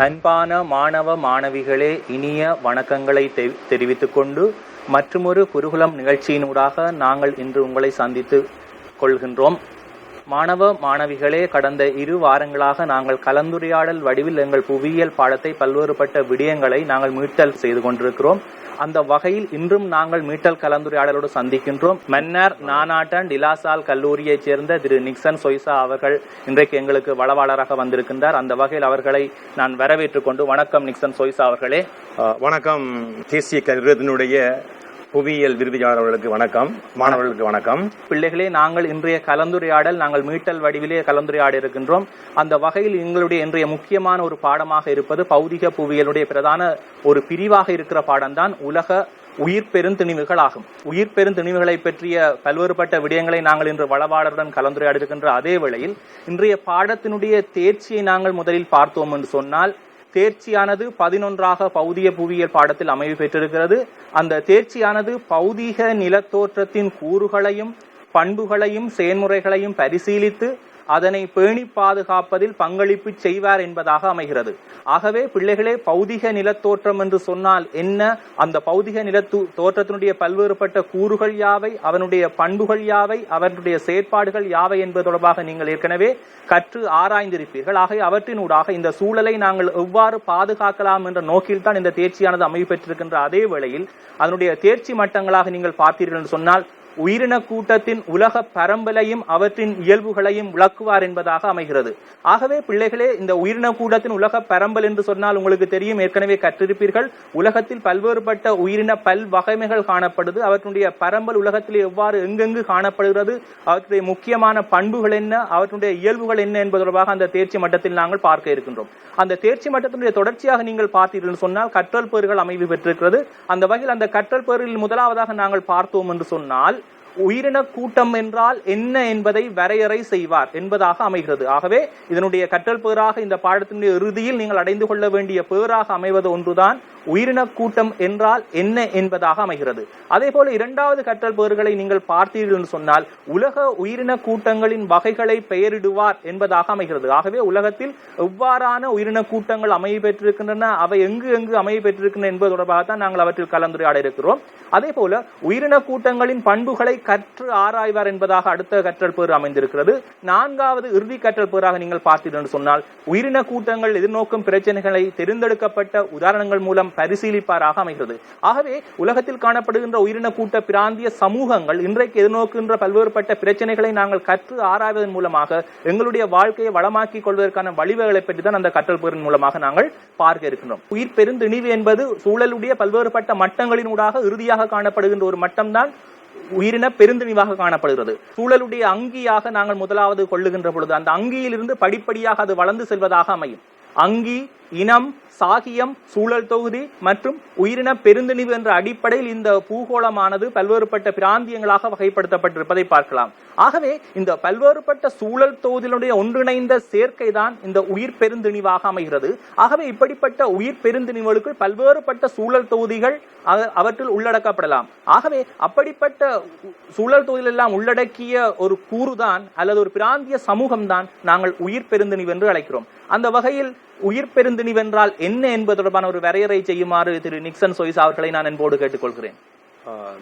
அன்பான மாணவ மாணவிகளே, இனிய வணக்கங்களை தெரிவித்துக் கொண்டு மற்றுமொரு குருகுலம் நிகழ்ச்சியினூடாக நாங்கள் இன்று உங்களை சந்தித்து கொள்கின்றோம். மாணவ மாணவிகளே, கடந்த 2 வாரங்களாக நாங்கள் கலந்துரையாடல் வடிவில் எங்கள் புவியியல் பாடத்தை பல்வேறுபட்ட விடயங்களை நாங்கள் மீட்டல் செய்து கொண்டிருக்கிறோம். அந்த வகையில் இன்றும் நாங்கள் மீட்டல் கலந்துரையாடலோடு சந்திக்கின்றோம். மன்னார் நானாட்டன் டிலாசால் கல்லூரியைச் சேர்ந்த திரு நிக்சன் சொய்சா அவர்கள் இன்றைக்கு எங்களுக்கு வளவாளராக வந்திருக்கின்றார். அந்த வகையில் அவர்களை நான் வரவேற்றுக் கொண்டு, வணக்கம் நிக்சன் சொய்சா அவர்களே. வணக்கம் தேசிய கல்வியினுடைய புவியியல் விருதியாளர்களுக்கு வணக்கம், மாணவர்களுக்கு வணக்கம். பிள்ளைகளே, நாங்கள் இன்றைய கலந்துரையாடல் நாங்கள் மீட்டல் வடிவிலே கலந்துரையாட இருக்கின்றோம். அந்த வகையில் எங்களுடைய இன்றைய முக்கியமான ஒரு பாடமாக இருப்பது பௌதிக புவியியலுடைய பிரதான ஒரு பிரிவாக இருக்கிற பாடம்தான் உலக உயிர் பெருந்திணிவுகள் ஆகும். உயிர் பெருந்திணிவுகளை பற்றிய பல்வேறுபட்ட விடயங்களை நாங்கள் இன்று வளவாளருடன் கலந்துரையாட இருக்கின்ற அதே வேளையில் இன்றைய பாடத்தினுடைய தேர்ச்சியை நாங்கள் முதலில் பார்த்தோம் என்று சொன்னால், தேர்ச்சியானது 11ஆக பௌதிக புவியியல் பாடத்தில் அமைவு பெற்றிருக்கிறது. அந்த தேர்ச்சியானது பௌதிக நிலத்தோற்றத்தின் கூறுகளையும் பண்புகளையும் செயல்முறைகளையும் பரிசீலித்து அதனை பேணி பாதுகாப்பதில் பங்களிப்பு செய்வார் என்பதாக அமைகிறது. ஆகவே பிள்ளைகளே, பௌதிக நிலத்தோற்றம் என்று சொன்னால் என்ன, அந்த பௌதிக தோற்றத்தினுடைய பல்வேறுபட்ட கூறுகள் யாவை, அவனுடைய பண்புகள் யாவை, அவனுடைய செயற்பாடுகள் யாவை என்பது தொடர்பாக நீங்கள் ஏற்கனவே கற்று ஆராய்ந்திருப்பீர்கள். ஆகவே அவற்றினூடாக இந்த சூழலை நாங்கள் எவ்வாறு பாதுகாக்கலாம் என்ற நோக்கில்தான் இந்த தேர்ச்சியானது அமைவு பெற்றிருக்கின்ற அதே வேளையில் அதனுடைய தேர்ச்சி மட்டங்களாக நீங்கள் பார்த்தீர்கள் என்று சொன்னால், உயிரின கூட்டத்தின் உலக பரம்பலையும் அவற்றின் இயல்புகளையும் விளக்குவார் என்பதாக அமைகிறது. ஆகவே பிள்ளைகளே, இந்த உயிரின கூட்டத்தின் உலக பரம்பல் என்று சொன்னால் உங்களுக்கு தெரியும், ஏற்கனவே கற்றிருப்பீர்கள். உலகத்தில் பல்வேறுபட்ட உயிரின வகைமைகள் காணப்படுது. அவற்றுடைய பரம்பல் உலகத்தில் எவ்வாறு எங்கெங்கு காணப்படுகிறது, அவற்றுடைய முக்கியமான பண்புகள் என்ன, அவற்றுடைய இயல்புகள் என்ன என்பது தொடர்பாக அந்த தேர்ச்சி மட்டத்தில் நாங்கள் பார்க்க இருக்கின்றோம். அந்த தேர்ச்சி மட்டத்தினுடைய தொடர்ச்சியாக நீங்கள் பார்த்தீர்கள் சொன்னால் கற்றல் பேறுகள் அமைவு பெற்றிருக்கிறது. அந்த வகையில் அந்த கற்றல் பேறுகளில் முதலாவதாக நாங்கள் பார்த்தோம் என்று சொன்னால், உயிரின கூட்டம் என்றால் என்ன என்பதை வரையறை செய்வார் என்பதாக அமைகிறது. ஆகவே இதனுடைய கற்றல் பேறாக இந்த பாடத்தினுடைய இறுதியில் நீங்கள் அடைந்து கொள்ள வேண்டிய பேறாக அமைவது ஒன்றுதான் உயிரின கூட்டம் என்றால் என்ன என்பதாக அமைகிறது. அதே போல 2வது கற்றல் பேறுகளை நீங்கள் பார்த்தீர்கள் என்று சொன்னால், உலக உயிரின கூட்டங்களின் வகைகளை பெயரிடுவார் என்பதாக அமைகிறது. ஆகவே உலகத்தில் எவ்வாறான உயிரின கூட்டங்கள் அமைய பெற்றிருக்கின்றன, அவை எங்கு எங்கு அமைய பெற்றிருக்கின்றன என்பது தொடர்பாகத்தான் நாங்கள் அவற்றில் கலந்துரையாட இருக்கிறோம். அதே போல உயிரின கூட்டங்களின் பண்புகளை கற்று ஆராய்வார் என்பதாக அடுத்த கற்றல் பேறு அமைந்திருக்கிறது. 4வது இறுதி கற்றல் பேறாக நீங்கள் பார்த்தீர்கள் என்று சொன்னால், உயிரின கூட்டங்கள் எதிர்நோக்கும் பிரச்சனைகளை தெரிந்தெடுக்கப்பட்ட உதாரணங்கள் மூலம் பரிசீலிப்பாராக அமைகிறது. ஆகவே உலகத்தில் காணப்படுகின்ற உயிரின கூட்ட பிராந்திய சமூகங்கள் இன்றைக்கு எதிர்நோக்குகின்ற பல்வேறுபட்ட பிரச்சனைகளை நாங்கள் கற்று ஆராய்வதன் மூலமாக எங்களுடைய வாழ்க்கையை வளமாக்கிக் கொள்வதற்கான வழிவகைகளை பற்றி தான் அந்த கற்றல் பேரின் மூலமாக நாங்கள் பார்க்க இருக்கின்றோம். உயிர் பெருந்திணிவு என்பது சூழலுடைய பல்வேறுபட்ட மட்டங்களினூடாக இறுதியாக காணப்படுகின்ற ஒரு மட்டம்தான் உயிரின பெருந்திணிவாக காணப்படுகிறது. சூழலுடைய அங்கியாக நாங்கள் முதலாவது கொள்ளுகின்ற பொழுது அந்த அங்கியிலிருந்து படிப்படியாக அது வளர்ந்து செல்வதாக அமையும். அங்கி, இனம், சாகியம், சூழல் தொகுதி மற்றும் உயிரின பெருந்திணிவு என்ற அடிப்படையில் இந்த பூகோளமானது பல்வேறுபட்ட பிராந்தியங்களாக வகைப்படுத்தப்பட்டிருப்பதை பார்க்கலாம். ஆகவே இந்த பல்வேறுபட்ட சூழல் தொகுதியினுடைய ஒன்றிணைந்த சேர்க்கை தான் இந்த உயிர் பெருந்திணிவாக அமைகிறது. ஆகவே இப்படிப்பட்ட உயிர் பெருந்திணிவுகளுக்கு பல்வேறுபட்ட சூழல் தொகுதிகள் அவற்றில் உள்ளடக்கப்படலாம். ஆகவே அப்படிப்பட்ட சூழல் தொகுதிகள் எல்லாம் உள்ளடக்கிய ஒரு கூறுதான் அல்லது ஒரு பிராந்திய சமூகம் தான் நாங்கள் உயிர் பெருந்திணிவு என்று அழைக்கிறோம். அந்த வகையில் உயிர் பெருந்திணிவு என்றால் என்ன என்பது தொடர்பான ஒரு வரையறை செய்யுமாறு திரு நிக்சன் சொய்சா அவர்களை நான் என்போடு கேட்டுக்கொள்கிறேன்.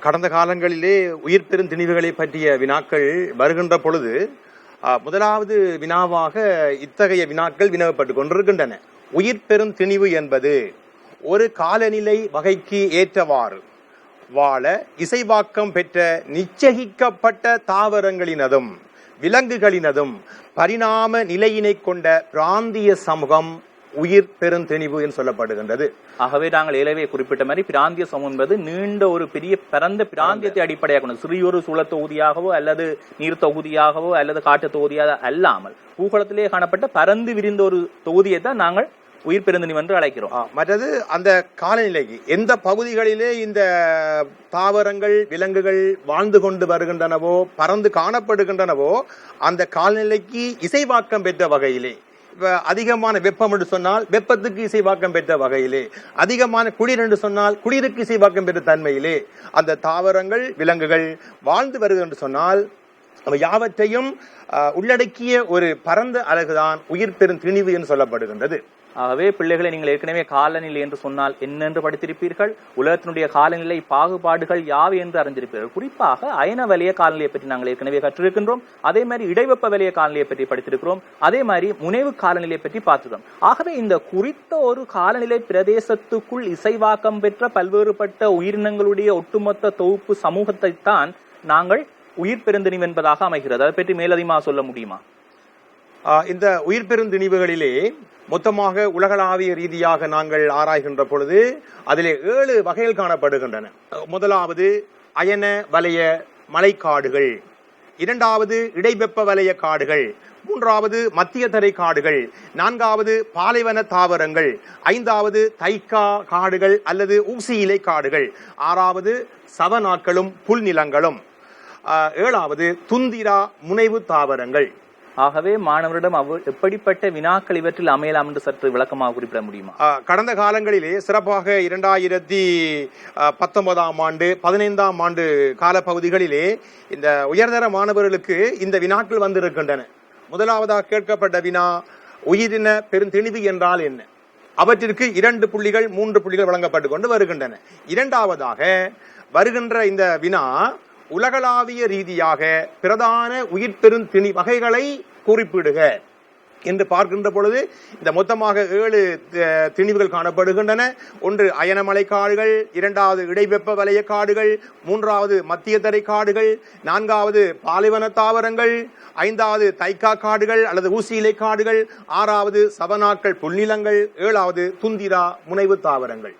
கடந்த காலங்களிலே உயிர் பெருந்திணிவுகளை பற்றிய வினாக்கள் வருகின்ற பொழுது முதலாவது வினாவாக இத்தகைய வினாக்கள் வினவப்பட்டுக் கொண்டிருக்கின்றன. உயிர் பெருந்திணிவு என்பது ஒரு காலநிலை வகைக்கு ஏற்றவாறு வாழ இசைவாக்கம் பெற்ற நிச்சயிக்கப்பட்ட தாவரங்களினதும் விலங்குகளினதும் பரிணாம நிலையினை கொண்ட பிராந்திய சமூகம் உயிர் பெருந்திணிவு என்று சொல்லப்படுகின்றது. ஆகவே நாங்கள் ஏலவே குறிப்பிட்ட மாதிரி பிராந்திய சமூகம் என்பது நீண்ட ஒரு பெரிய பரந்த பிராந்தியத்தை அடிப்படையாக கொண்டு சிறியொரு சூழல் தொகுதியாகவோ அல்லது நீர் தொகுதியாகவோ அல்லது காட்டு தொகுதியாக அல்லாமல் பூகோளத்திலே காணப்பட்ட பரந்து விரிந்த ஒரு தொகுதியை தான் நாங்கள் உயிர் பெருந்திணிவு என்று அழைக்கிறோம். மற்றது அந்த காலநிலைக்கு எந்த பகுதிகளிலே இந்த தாவரங்கள் விலங்குகள் வாழ்ந்து கொண்டு வருகின்றனவோ பறந்து காணப்படுகின்றனவோ அந்த காலநிலைக்கு இசைவாக்கம் பெற்ற வகையிலே, அதிகமான வெப்பம் என்று சொன்னால் வெப்பத்துக்கு இசைவாக்கம் பெற்ற வகையிலே, அதிகமான குளிர் என்று சொன்னால் குளிருக்கு இசைவாக்கம் பெற்ற தன்மையிலே அந்த தாவரங்கள் விலங்குகள் வாழ்ந்து வருகிறது என்று சொன்னால் யாவற்றையும் உள்ளடக்கிய ஒரு பரந்த அழகுதான் உயிர் பெருந்திணிவு என்று சொல்லப்படுகின்றது. ஆகவே பிள்ளைகளை நீங்கள் ஏற்கனவே காலநிலை என்று சொன்னால் என்னென்று படித்திருப்பீர்கள், உலகத்தினுடைய காலநிலை பாகுபாடுகள் யாவை என்று அறிந்திருப்பீர்கள். குறிப்பாக அயன வலய காலநிலையை பற்றி நாங்கள் ஏற்கனவே கற்றிருக்கின்றோம். அதே மாதிரி இடைவெப்ப வலய காலநிலையை பற்றி படித்திருக்கிறோம். அதே மாதிரி முனைவு காலநிலையை பற்றி பார்த்திருக்கிறோம். ஆகவே இந்த குறித்த ஒரு காலநிலை பிரதேசத்துக்குள் இசைவாக்கம் பெற்ற பல்வேறுபட்ட உயிரினங்களுடைய ஒட்டுமொத்த தொகுப்பு சமூகத்தை தான் நாங்கள் உயிர் பெருந்திணிவு என்பதாக அமைகிறது. அதை பற்றி மேலதிகமாக சொல்ல முடியுமா? இந்த உயிர் பெருந்திணிவுகளிலே மொத்தமாக உலகளாவிய ரீதியாக நாங்கள் ஆராய்கின்ற பொழுது அதிலே 7 வகைகள் காணப்படுகின்றன. முதலாவது அயன வலய மலைக்காடுகள், இரண்டாவது இடைவெப்ப வலய காடுகள், மூன்றாவது மத்திய தரை காடுகள், நான்காவது பாலைவன தாவரங்கள், ஐந்தாவது தைக்கா காடுகள் அல்லது ஊசி இலை காடுகள், ஆறாவது சவனாக்களும் புல்நிலங்களும், ஏழாவது துந்திரா முனைவு தாவரங்கள். ஆகவே மாணவரிடம் எப்படிப்பட்ட வினாக்கள் இவற்றில் அமையலாம் என்று சற்று விளக்கமாக குறிப்பிட முடியுமா? கடந்த காலங்களிலே சிறப்பாக 2019ஆம் ஆண்டு 15ஆம் ஆண்டு காலப்பகுதிகளிலே இந்த உயர்தர மாணவர்களுக்கு இந்த வினாக்கள் வந்திருக்கின்றன. முதலாவதாக கேட்கப்பட்ட வினா உயிரின பெருந்திணிவு என்றால் என்ன? அவற்றிற்கு 2 புள்ளிகள் 3 புள்ளிகள் வழங்கப்பட்டு கொண்டு வருகின்றன. இரண்டாவதாக வருகின்ற இந்த வினா உலகளாவிய ரீதியாக பிரதான உயிர் பெருந்திணி வகைகளை குறிப்பிடுக என்று பார்க்கின்ற பொழுது இந்த மொத்தமாக 7 திணிவுகள் காணப்படுகின்றன. ஒன்று அயனமலை காடுகள், இரண்டாவது இடைவெப்ப வலய காடுகள், மூன்றாவது மத்திய தரை காடுகள், நான்காவது பாலைவன தாவரங்கள், ஐந்தாவது தைக்கா காடுகள் அல்லது ஊசி இலை காடுகள், ஆறாவது சவனாக்கள் புல்நிலங்கள், ஏழாவது துந்திரா முனைவு தாவரங்கள்.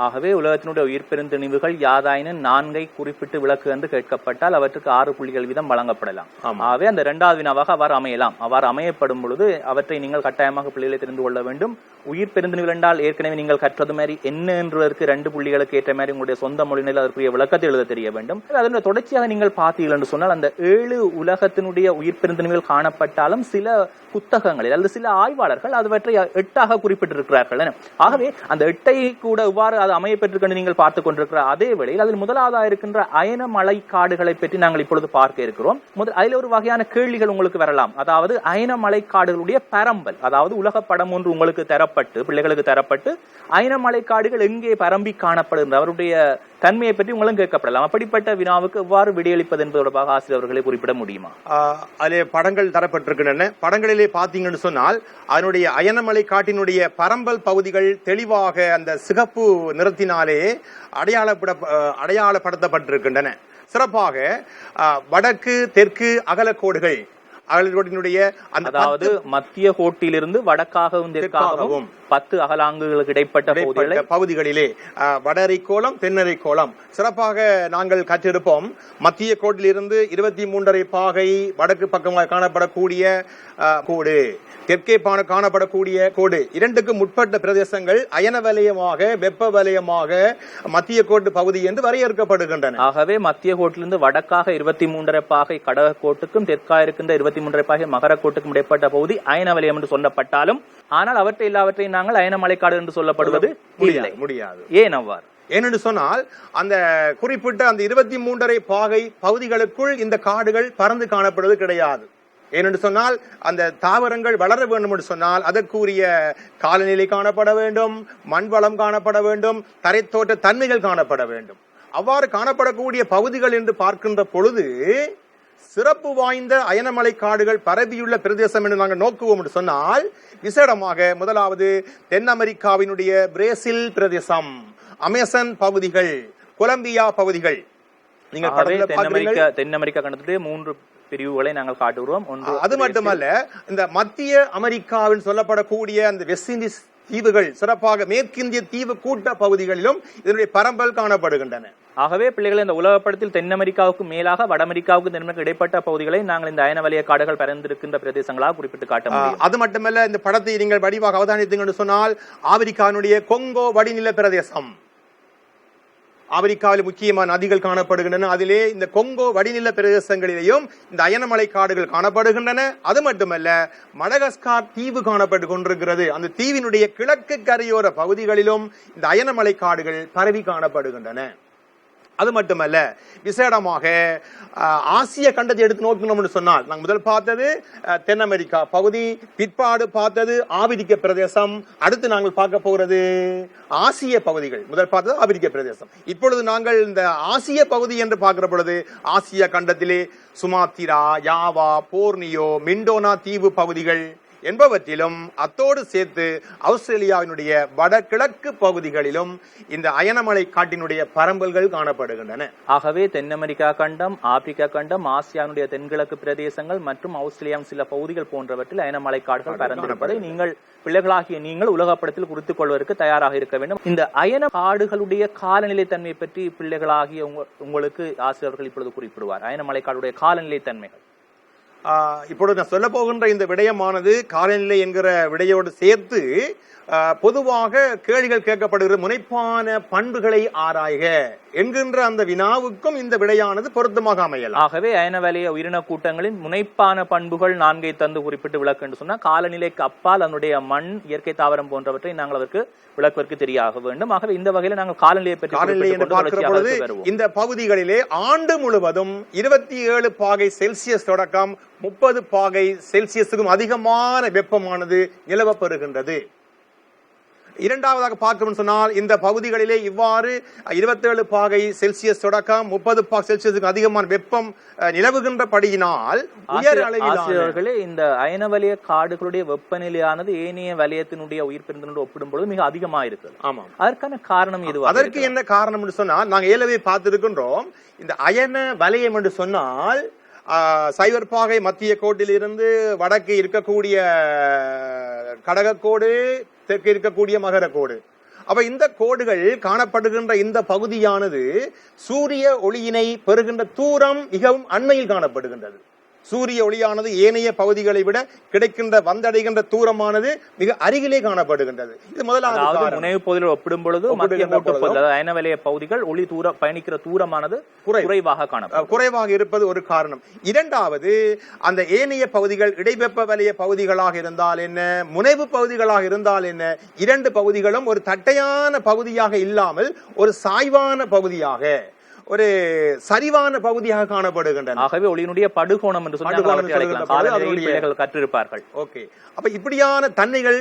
ஆகவே உலகத்தினுடைய உயிர் பெருந்திணிவுகள் யாதாயினும் 4 குறிப்பிட்டு விளக்கு என்று கேட்கப்பட்டால் அவற்றுக்கு 6 புள்ளிகள் வீதம் வழங்கப்படலாம். ஆகவே அந்த 2வது வினாவாக அவ்வாறு அமையலாம். அவ்வாறு அமையப்படும் பொழுது அவற்றை நீங்கள் கட்டாயமாக பிள்ளைகளை தெரிந்து கொள்ள வேண்டும். உயிர் பெருந்திணிவு என்றால் ஏற்கனவே நீங்கள் கற்றது மாதிரி என்ன என்பதற்கு 2 புள்ளிகளுக்கு ஏற்ற மாதிரி உங்களுடைய சொந்த மொழியில் அதற்குரிய விளக்கத்தை எழுத தெரிய வேண்டும். அதனுடைய தொடர்ச்சியாக நீங்கள் பார்த்தீர்கள் என்று சொன்னால் அந்த 7 உலகத்தினுடைய உயிர் பெருந்திணிவுகள் காணப்பட்டாலும் சில புத்தகங்களில் அல்லது சில ஆய்வாளர்கள் அவற்றை 8ஆக குறிப்பிட்டிருக்கிறார்கள். ஆகவே அந்த 8ஐ கூட இவ்வாறு அது அமையப்பெற்றிருக்க நீங்கள் பார்த்துக் கொண்டிருக்கிற அதே வேளையில் அதில் முதலாவதாக இருக்கின்ற அயன மலை காடுகளை பற்றி நாங்கள் இப்பொழுது பார்க்க இருக்கிறோம். அதில் ஒரு வகையான கேள்விகள் உங்களுக்கு வரலாம். அதாவது அயன மலை காடுகளுடைய பரம்பல், அதாவது உலக படம் ஒன்று உங்களுக்கு தரப்பட்டு பிள்ளைகளுக்கு தரப்பட்டு அயன மலை காடுகள் எங்கே பரம்பி காணப்படுகின்ற அவருடைய தன்மையை பற்றி உங்களும் கேட்கப்படலாம். அப்படிப்பட்ட வினாவுக்கு எவ்வாறு விடையளிப்பது என்பது தொடர்பாக ஆசிரியர் அவர்களை குறிப்பிட முடியுமா? அதிலே படங்கள் தரப்பட்டிருக்கின்றன. படங்களிலே பார்த்தீங்கன்னு சொன்னால் அதனுடைய அயனமலை காட்டினுடைய பரம்பல் பகுதிகள் தெளிவாக அந்த சிகப்பு நிறத்தினாலே அடையாளப்படுத்தப்பட்டிருக்கின்றன. சிறப்பாக வடக்கு தெற்கு அகலக்கோடுகள், அதாவது மத்திய கோட்டிலிருந்து வடக்காகவும் தெற்காகவும் 10 அகலாங்குகளுக்கு இடைப்பட்ட பகுதிகளிலே வடரைக்கோளம் தென்னரைக்கோளம் சிறப்பாக நாங்கள் கற்றிருப்போம். மத்திய கோட்டிலிருந்து 23.5 பாகை வடக்கு பக்கமாக காணப்படக்கூடிய கோடு, தெற்கே காணப்படக்கூடிய கோடு, 2க்கு முற்பட்ட பிரதேசங்கள் அயன வலயமாக வெப்ப வலயமாக மத்திய கோட்டு பகுதி என்று வரையறுக்கப்படுகின்றன. ஆகவே மத்திய கோட்டிலிருந்து வடக்காக 23.5 பாகை கடக கோட்டுக்கும் தெற்காக இருக்கின்ற 23.5 பாகை மகர கோட்டுக்கும் இடைப்பட்ட பகுதி அயன வலயம் என்று சொல்லப்பட்டாலும் ஆனால் அவற்றை எல்லாவற்றையும் நாங்கள் அயன மலைக்காடு என்று சொல்லப்படுவது முடியாது. ஏன் அவ்வாறு? ஏனென்று சொன்னால் அந்த குறிப்பிட்ட அந்த 23.5 பாகை பகுதிகளுக்குள் இந்த காடுகள் பறந்து காணப்படுவது கிடையாது. ஏனென்று சொன்னால் அந்த தாவரங்கள் வளர வேண்டும் என்று சொன்னால் அதற்குரிய காலநிலை காணப்பட வேண்டும், மண் வளம் காணப்பட வேண்டும், தரைத்தோட்ட தன்மைகள் காணப்பட வேண்டும். அவ்வாறு காணப்படக்கூடிய பகுதிகள் என்று பார்க்கின்ற பொழுது சிறப்பு வாய்ந்த அயனமலை காடுகள் பரவியுள்ள பிரதேசம் என்று நாங்கள் நோக்குவோம் என்று சொன்னால் விசேடமாக முதலாவது தென் அமெரிக்காவினுடைய பிரேசில் பிரதேசம், அமேசான் பகுதிகள், கொலம்பியா பகுதிகள். தென் அமெரிக்கா கண்டத்துடைய 3 பிரிவுகளை நாங்கள் காட்டுகிறோம். அது மட்டுமல்ல இந்த மத்திய அமெரிக்காவில் சொல்லப்படக்கூடிய அந்த வெஸ்ட் இண்டீஸ் தீவுகள், சிறப்பாக மேற்கிந்திய தீவு கூட்ட பகுதிகளிலும் இதனுடைய பரம்பல் காணப்படுகின்றன. ஆகவே பிள்ளைகள் இந்த உலக படத்தில் தென் அமெரிக்காவுக்கு மேலாக வட அமெரிக்காவுக்கு தென்மேற்கு இடைப்பட்ட பகுதிகளை நாங்கள் இந்த அயன வலய காடுகள் பறந்திருக்கின்ற பிரதேசங்களாக குறிப்பிட்டு காட்ட முடியும். அது மட்டுமல்ல இந்த படத்தை நீங்கள் வடிவாக அவதானித்தீங்கன்னு சொன்னால் ஆப்பிரிக்காவினுடைய கொங்கோ வடிநில பிரதேசம், ஆப்பிரிக்காவில் முக்கியமான நதிகள் காணப்படுகின்றன. அதிலே இந்த கொங்கோ வடிநில பிரதேசங்களிலேயும் இந்த அயனமலை காடுகள் காணப்படுகின்றன. அது மட்டுமல்ல மடகஸ்கார் தீவு காணப்பட்டு கொண்டிருக்கிறது. அந்த தீவினுடைய கிழக்கு கரையோர பகுதிகளிலும் இந்த அயனமலை காடுகள் பரவி காணப்படுகின்றன. அது மட்டுமல்ல, விசேடமாக ஆசிய கண்டத்தை எடுத்து நோக்கணும்னு சொன்னால், நாங்கள் முதல் பார்த்தது தென் அமெரிக்கா பகுதி, பிற்பாடு பார்த்தது ஆபிரிக்க பிரதேசம், அடுத்து நாங்கள் பார்க்க போகிறது ஆசிய பகுதிகள். முதல் பார்த்தது ஆபிரிக்க பிரதேசம். இப்பொழுது நாங்கள் இந்த ஆசிய பகுதி என்று பார்க்கிற பொழுது, ஆசிய கண்டத்திலே சுமாத்திரா, யாவா, போர்னியோ, மிண்டோனா தீவு பகுதிகள் என்பவற்றிலும், அத்தோடு சேர்த்து ஆஸ்திரேலியாவினுடைய வடகிழக்கு பகுதிகளிலும் இந்த அயனமலை காட்டினுடைய பரம்பல்கள் காணப்படுகின்றன. ஆகவே தென் அமெரிக்கா கண்டம், ஆப்பிரிக்கா கண்டம், ஆசியாவுடைய தென்கிழக்கு பிரதேசங்கள் மற்றும் ஆஸ்திரேலியாவின் சில பகுதிகள் போன்றவற்றில் அயனமலை காடுகள் பரந்திருப்பதை நீங்கள் பிள்ளைகளாகிய நீங்கள் உலகப்படத்தில் குறித்துக் கொள்வதற்கு தயாராக இருக்க வேண்டும். இந்த அயன காடுகளுடைய காலநிலை தன்மை பற்றி பிள்ளைகளாகிய உங்களுக்கு ஆசிரியர்கள் இப்பொழுது குறிப்பிடுவார். அயனமலை காடுடைய காலநிலை தன்மைகள். இப்பொழுது நான் சொல்ல போகின்ற இந்த விடயமானது காலநிலை என்கிற விடையோடு சேர்த்து பொதுவாக கேள்விகள் கேட்கப்படுகிற முனைப்பான பண்புகளை ஆராய்க என்கின்ற அந்த வினாவுக்கும் இந்த விடையானது பொருத்தமாக அமையலாம். ஆகவே அயனவலய உயிரின கூட்டங்களின் முனைப்பான பண்புகள் 4 தந்து குறிப்பிட்டு விளக்கு என்று சொன்னால், காலநிலைக்கு அப்பால் அதனுடைய மண், இயற்கை தாவரம் போன்றவற்றை நாங்கள் அதற்கு விளக்குவதற்கு தெரியாக வேண்டும். ஆகவே இந்த வகையில் நாங்கள் காலநிலையை பற்றி பார்க்கிற பொழுது இந்த பகுதிகளிலே ஆண்டு முழுவதும் 27 பாகை செல்சியஸ் தொடக்கம் 30 பாகை செல்சியஸுக்கும் அதிகமான வெப்பமானது நிலவப்பெறுகின்றது. இரண்டாவதாக பார்க்கணும்னு சொன்னால், இந்த பகுதிகளிலே இவ்வாறு 27 பாகை செல்சியஸ் தொடக்கம் 30 பாகை செல்சியஸுக்கு அதிகமான வெப்பம் நிலவுகின்றபடியினால் உயர் அளவிலான இந்த அயனவலய காடுகளுடைய வெப்பநிலையானது ஏனைய வலயத்தினுடைய உயிர் பெருந்தனோடு ஒப்பிடும்போது மிக அதிகமாக இருக்கிறது. ஆமாம். அதற்கான காரணம் இது. அதற்கு என்ன காரணம் என்று சொன்னால், நாங்கள் ஏற்கனவே பார்த்திருக்கின்றோம். இந்த அயன வலயம் என்று சொன்னால் சைவர் பாகை மத்திய கோட்டில் இருந்து வடக்கு இருக்கக்கூடிய கடகக்கோடு, தெற்கு இருக்கக்கூடிய மகரக்கோடு. அப்ப இந்த கோடுகள் காணப்படுகின்ற இந்த பகுதியானது சூரிய ஒளியினை பெறுகின்ற தூரம் மிகவும் அண்மையில் காணப்படுகின்றது. சூரிய ஒளியானது ஏனைய பகுதிகளை விட கிடைக்கின்ற வந்தடைகின்ற தூரமானது மிக அருகிலே காணப்படுகின்றது. இது முதலாவது. முனைவு பகுதியில் ஒப்பிடும் பொழுது அயனவலய பகுதிகள் ஒளி தூரம் பயணிக்கிற தூரமானது குறைவாக இருப்பது ஒரு காரணம். இரண்டாவது, அந்த ஏனைய பகுதிகள் இடைவெப்ப வலய பகுதிகளாக இருந்தால் என்ன, முனைவு பகுதிகளாக இருந்தால் என்ன, இரண்டு பகுதிகளும் ஒரு தட்டையான பகுதியாக இல்லாமல் ஒரு சாய்வான பகுதியாக, ஒரு சரிவான பகுதியாக காணப்படுகின்றன. ஆகவே ஒளியினுடைய படுகோணம் என்று சொன்னால் கற்றிருப்பார்கள். ஓகே. அப்ப இப்படியான தன்மைகள்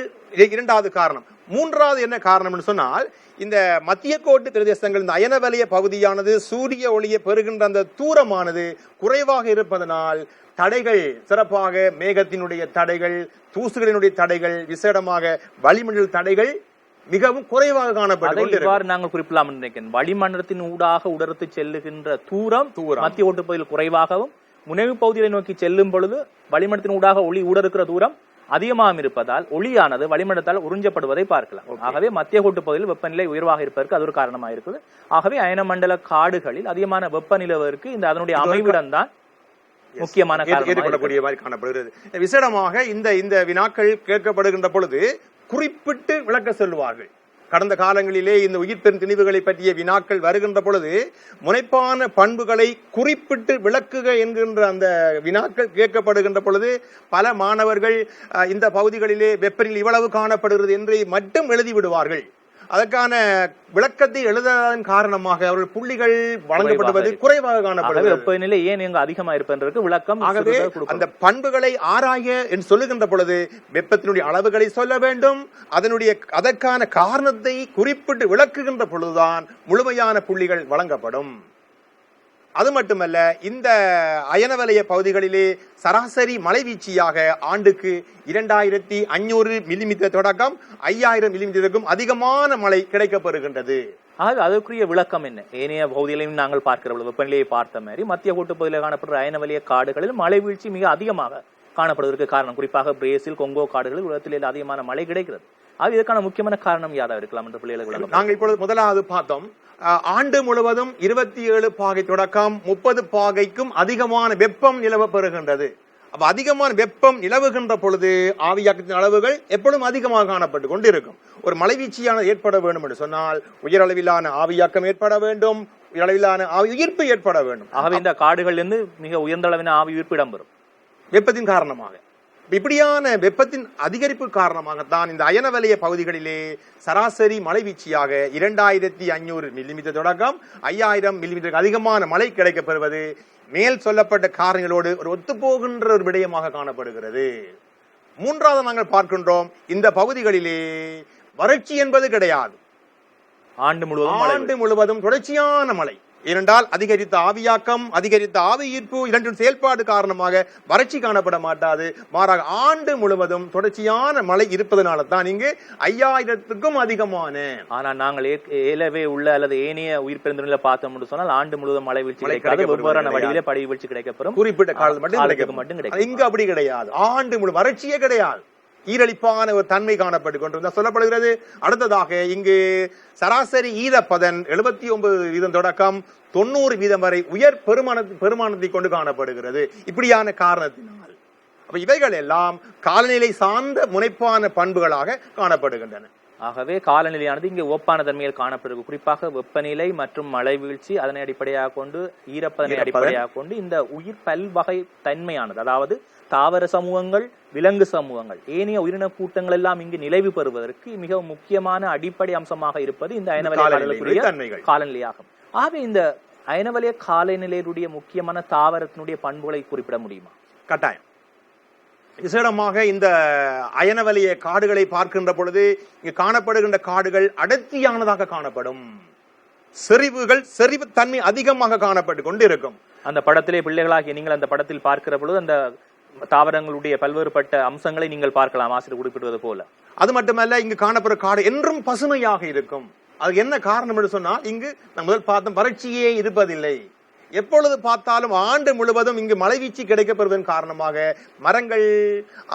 இரண்டாவது காரணம். மூன்றாவது என்ன காரணம் என்று சொன்னால், இந்த மத்திய கோட்டு பிரதேசங்கள், இந்த அயனவலய பகுதியானது சூரிய ஒளியை பெறுகின்ற அந்த தூரமானது குறைவாக இருப்பதனால் தடைகள், சிறப்பாக மேகத்தினுடைய தடைகள், தூசுகளினுடைய தடைகள், விசேடமாக வளிமண்டல தடைகள் மிகவும் குறைவாக காணப்படும். நாங்கள் குறிப்பிடலாம் நினைக்கிறேன். வளிமண்டலத்தின் ஊடாக உடர்த்து செல்லுகின்ற தூரம் மத்திய ஓட்டு பகுதியில் குறைவாகவும், முனைவு பகுதியை நோக்கி செல்லும் பொழுது வளிமண்டலத்தின் ஊடாக ஒளி ஊடறுக்கிற தூரம் அதிகமாக இருப்பதால் ஒளியானது வளிமண்டலத்தால் உறிஞ்சப்படுவதை பார்க்கலாம். ஆகவே மத்திய கோட்டு பகுதியில் வெப்பநிலை உயர்வாக இருப்பதற்கு அது ஒரு காரணமாக இருக்குது. ஆகவே அயனமண்டல காடுகளில் அதிகமான வெப்பநிலவிற்கு இந்த அதனுடைய அமைவிடம் தான் முக்கியமான ஏற்படக்கூடிய மாதிரி காணப்படுகிறது. விசேடமாக இந்த வினாக்கள் கேட்கப்படுகின்ற பொழுது குறிப்பிட்டு விளக்க சொல்லுவார்கள். கடந்த காலங்களிலே இந்த உயிர்பெரும் திணிவுகளை பற்றிய வினாக்கள் வருகின்ற பொழுது முனைப்பான பண்புகளை குறிப்பிட்டு விளக்குக என்கின்ற அந்த வினாக்கள் கேட்கப்படுகின்ற பொழுது பல மாணவர்கள் இந்த பகுதிகளிலே வெப்பநிலை இவ்வளவு காணப்படுகிறது என்று மட்டும் எழுதிவிடுவார்கள். அதற்கான விளக்கத்தை எழுதாதன் காரணமாக அவர்கள் புள்ளிகள் வழங்கப்படுவது குறைவாக காணப்படுகிறது. வெப்பநிலை ஏன் எங்க அதிகமா இருப்பதற்கு விளக்கம். ஆகவே அந்த பண்புகளை ஆராய என்று சொல்லுகின்ற பொழுது வெப்பத்தினுடைய அளவுகளை சொல்ல வேண்டும். அதற்கான காரணத்தை குறிப்பிட்டு விளக்குகின்ற பொழுதுதான் முழுமையான புள்ளிகள் வழங்கப்படும். அது மட்டுமல்ல, இந்த அயனவலய பகுதிகளிலே சராசரி மழைவீழ்ச்சியாக ஆண்டுக்கு 2500 மில்லிமீட்டர் தொடக்கம் 5000 மில்லிமீட்டருக்கும் அதிகமான மழை கிடைக்கப்பெறுகின்றது. அதற்குரிய விளக்கம் என்ன? ஏனைய பகுதிகளையும் நாங்கள் பார்க்கிற வெப்பநிலையை பார்த்த மாதிரி மத்திய கோட்டு பகுதியில் காணப்படுற அயனவலய காடுகளில் மழை வீழ்ச்சி மிக அதிகமாக காணப்படுவதற்கு காரணம், குறிப்பாக பிரேசில், கொங்கோ காடுகளில் உலகத்தில் அதிகமான மழை கிடைக்கிறது. அது இதற்கான முக்கியமான காரணம் யாராக இருக்கலாம் என்று பிள்ளைகளுக்கு நாங்கள் இப்பொழுது முதலாவது பார்த்தோம். ஆண்டு முழுவதும் 27 பாகை தொடக்கம் 30 பாகைக்கும் அதிகமான வெப்பம் நிலவ பெறுகின்றது. அப்ப அதிகமான வெப்பம் நிலவுகின்ற பொழுது ஆவியாக்கத்தின் அளவுகள் எப்பொழுதும் அதிகமாக காணப்பட்டு கொண்டிருக்கும். ஒரு மழைவீழ்ச்சியானது ஏற்பட வேண்டும் என்று சொன்னால் உயரளவிலான ஆவியாக்கம் ஏற்பட வேண்டும், உயரளவிலான ஆவி உயிர்ப்பு ஏற்பட வேண்டும். ஆகவே இந்த காடுகளிலிருந்து மிக உயர்ந்த அளவிலான ஆவி உயிர்ப்பு இடம்பெறும் வெப்பத்தின் காரணமாக. இப்படியான வெப்பத்தின் அதிகரிப்பு காரணமாகத்தான் இந்த அயனவலய பகுதிகளிலே சராசரி மழை வீழ்ச்சியாக 2500 மில்லிமீட்டர் தொடக்கம் 5000 மில்லிமீட்டருக்கு அதிகமான மழை கிடைக்கப்பெறுவது மேல் சொல்லப்பட்ட காரணிகளோடு ஒரு ஒத்துப்போகின்ற ஒரு விடயமாக காணப்படுகிறது. மூன்றாவது நாங்கள் பார்க்கின்றோம், இந்த பகுதிகளிலே வறட்சி என்பது கிடையாது. ஆண்டு முழுவதும் தொடர்ச்சியான மழை. ஏனென்றால் அதிகரித்த ஆவியாக்கம், அதிகரித்த ஆவி ஈர்ப்பு இரண்டின் செயல்பாடு காரணமாக வறட்சி காணப்பட மாட்டாது. மாறாக ஆண்டு முழுவதும் தொடர்ச்சியான மழை இருப்பதனால தான் இங்கு 5000க்கும் அதிகமான. ஆனால் நாங்கள் ஏலவே உள்ள அல்லது ஏனைய உயிர் பெருந்துறையில பார்த்தோம் சொன்னால் ஆண்டு முழுவதும் மழை வீழ்ச்சி கிடைக்காது, வெவ்வேறான வடிவிலே படை வீழ்ச்சி கிடைக்கப்பெறும், குறிப்பிட்ட காலத்துக்கு மட்டும் கிடைக்கும். இங்கு அப்படி கிடையாது, ஆண்டு முழு வறட்சியே கிடையாது, ஈரழிப்பான ஒரு தன்மை காணப்பட்டு கொண்டிருந்தா சொல்லப்படுகிறது. அடுத்ததாக இங்கு சராசரி ஈரப்பதன் 79% தொடக்கம் 90% வரை உயர் பெருமானத்தை கொண்டு காணப்படுகிறது. இப்படியான காரணத்தினால் அப்ப இவைகள் எல்லாம் காலநிலை சார்ந்த முனைப்பான பண்புகளாக காணப்படுகின்றன. ஆகவே காலநிலையானது இங்கே ஒப்பான தன்மையில் காணப்படுகிறது. குறிப்பாக வெப்பநிலை மற்றும் மழை வீழ்ச்சி அதனை அடிப்படையாக கொண்டு, ஈரப்பதனை அடிப்படையாக கொண்டு இந்த உயிர் பல்வகை தன்மையானது, அதாவது தாவர சமூகங்கள், விலங்கு சமூகங்கள், ஏனைய உயிரின கூட்டங்கள் எல்லாம் இங்கு நிலைவு பெறுவதற்கு மிக முக்கியமான அடிப்படை அம்சமாக இருப்பது இந்த அயனவலய காலநிலையாகும். ஆகவே இந்த அயனவலய காலநிலையுடைய முக்கியமான தாவரத்தினுடைய பண்புகளை குறிப்பிட முடியுமா? கட்டாயம். விசேடமாக இந்த அயனவலய காடுகளை பார்க்கின்ற பொழுது இங்கு காணப்படுகின்ற காடுகள் அடர்த்தியானதாக காணப்படும். செறிவு தன்மை அதிகமாக காணப்பட்டு கொண்டு இருக்கும். அந்த படத்திலே பிள்ளைகளாகிய நீங்கள் அந்த படத்தில் பார்க்கிற பொழுது அந்த தாவரங்களுடைய பல்வேறுபட்ட அம்சங்களை நீங்கள் பார்க்கலாம், ஆசிரியர் குறிப்பிடுவது போல. அது மட்டுமல்ல, இங்கு காணப்படுற காடு என்றும் பசுமையாக இருக்கும். அது என்ன காரணம் என்று சொன்னால், இங்கு நம்ம முதல் பார்த்தோம், வறட்சியே இருப்பதில்லை. எப்பொழுது பார்த்தாலும் ஆண்டு முழுவதும் இங்கு மழை வீழ்ச்சி கிடைக்கப்பெறுவதன் காரணமாக மரங்கள்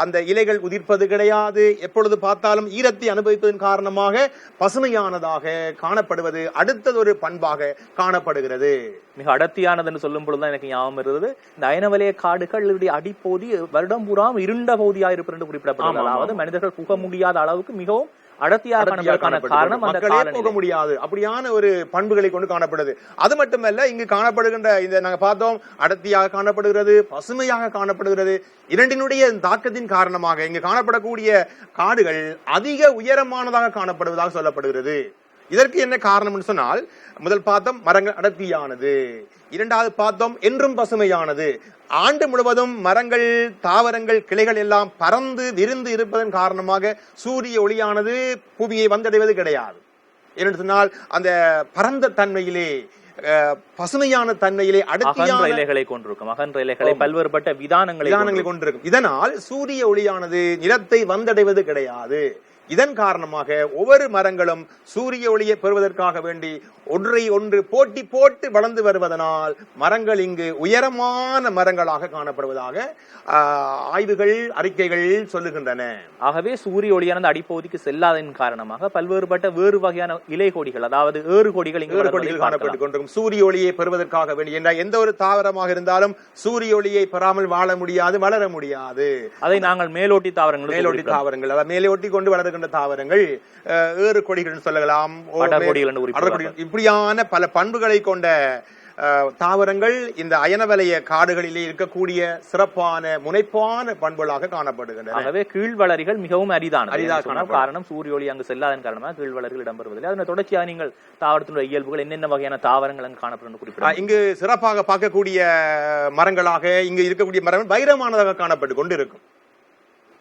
அந்த இலைகள் உதிர்ப்பது கிடையாது. எப்பொழுது பார்த்தாலும் ஈரத்தை அனுபவிப்பதன் காரணமாக பசுமையானதாக காணப்படுவது அடுத்ததொரு பண்பாக காணப்படுகிறது. மிக அடர்த்தியானது என்று சொல்லும் பொழுதுதான் எனக்கு ஞாபகம் இருந்தது, இந்த அயனவலய காடுகளுடைய அடிப்பகுதி வருடம் பூராம் இருண்ட பகுதியாக இருப்பது என்று குறிப்பிடப்படுகிறது. அதாவது மனிதர்கள் புக முடியாத அளவுக்கு மிகவும் அடர்த்தியாக காரணம் மக்களே போக முடியாது, அப்படியான ஒரு பண்புகளை கொண்டு காணப்படுது. அது மட்டுமல்ல, இங்கு காணப்படுகின்ற இந்த நாங்க பார்த்தோம், அடர்த்தியாக காணப்படுகிறது, பசுமையாக காணப்படுகிறது. இரண்டினுடைய தாக்கத்தின் காரணமாக இங்கு காணப்படக்கூடிய காடுகள் அதிக உயரமானதாக காணப்படுவதாக சொல்லப்படுகிறது. இதற்கு என்ன காரணம் என்று சொன்னால், முதல் பார்த்தோம் மரங்கள் அடர்த்தியானது, இரண்டாவது பார்த்தோம் என்றும் பசுமையானது. ஆண்டு முழுவதும் மரங்கள், தாவரங்கள், கிளைகள் எல்லாம் பறந்து விரிந்து இருப்பதன் காரணமாக சூரிய ஒளியானது பூமியை வந்தடைவது கிடையாது. என்று சொன்னால் அந்த பரந்த தன்மையிலே, பசுமையான தன்மையிலே அடர்த்தியான இலைகளை கொண்டிருக்கும், அகன்ற இலைகளை பல்வேறுபட்ட விதானங்களை கொண்டிருக்கும். இதனால் சூரிய ஒளியானது நிலத்தை வந்தடைவது கிடையாது. இதன் காரணமாக ஒவ்வொரு மரங்களும் சூரிய ஒளியை பெறுவதற்காக வேண்டி ஒன்றை ஒன்று போட்டி போட்டு வளர்ந்து வருவதனால் மரங்கள் இங்கு உயரமான மரங்களாக காணப்படுவதாக ஆய்வுகள், அறிக்கைகள் சொல்லுகின்றன. ஆகவே சூரிய ஒளியானது அடிப்பகுதிக்கு செல்லாதன் காரணமாக பல்வேறுபட்ட வேறு வகையான இலை கொடிகள், அதாவது ஏறுகொடிகள் காணப்பட்டுக் கொண்டிருக்கும். சூரிய ஒளியை பெறுவதற்காக வேண்டி எந்த ஒரு தாவரமாக இருந்தாலும் சூரிய ஒளியை பெறாமல் வாழ முடியாது, வளர முடியாது. அதை நாங்கள் மேலோட்டி தாவரங்கள், அதாவது மேலோட்டி கொண்டு வளர்கின்ற தாவரங்கள் ஏறு கொடிகள் சொல்லலாம், இப்படியான பல பண்புகளை கொண்ட தாவரங்கள் இந்த அயனவலய காடுகளிலே இருக்கக்கூடிய சிறப்பான முனைப்பான பண்புகளாக காணப்படுகின்றன. ஆகவே கீழ்வளரிகள் மிகவும் அரிதான காரணம் சூரிய ஒளி அங்கு செல்லாதன் காரணமாக கீழ்வளர்கள் இடம்பெறுவதில்லை. அதனை தொடர்ச்சியாக நீங்கள் தாவரத்தினுடைய இயல்புகள் என்னென்ன வகையான தாவரங்கள் அங்கு காணப்படும் குறிப்பிட இங்கு சிறப்பாக பார்க்கக்கூடிய மரங்களாக இங்கு இருக்கக்கூடிய மரங்கள் வைரமானதாக காணப்பட்டு கொண்டு இருக்கும்.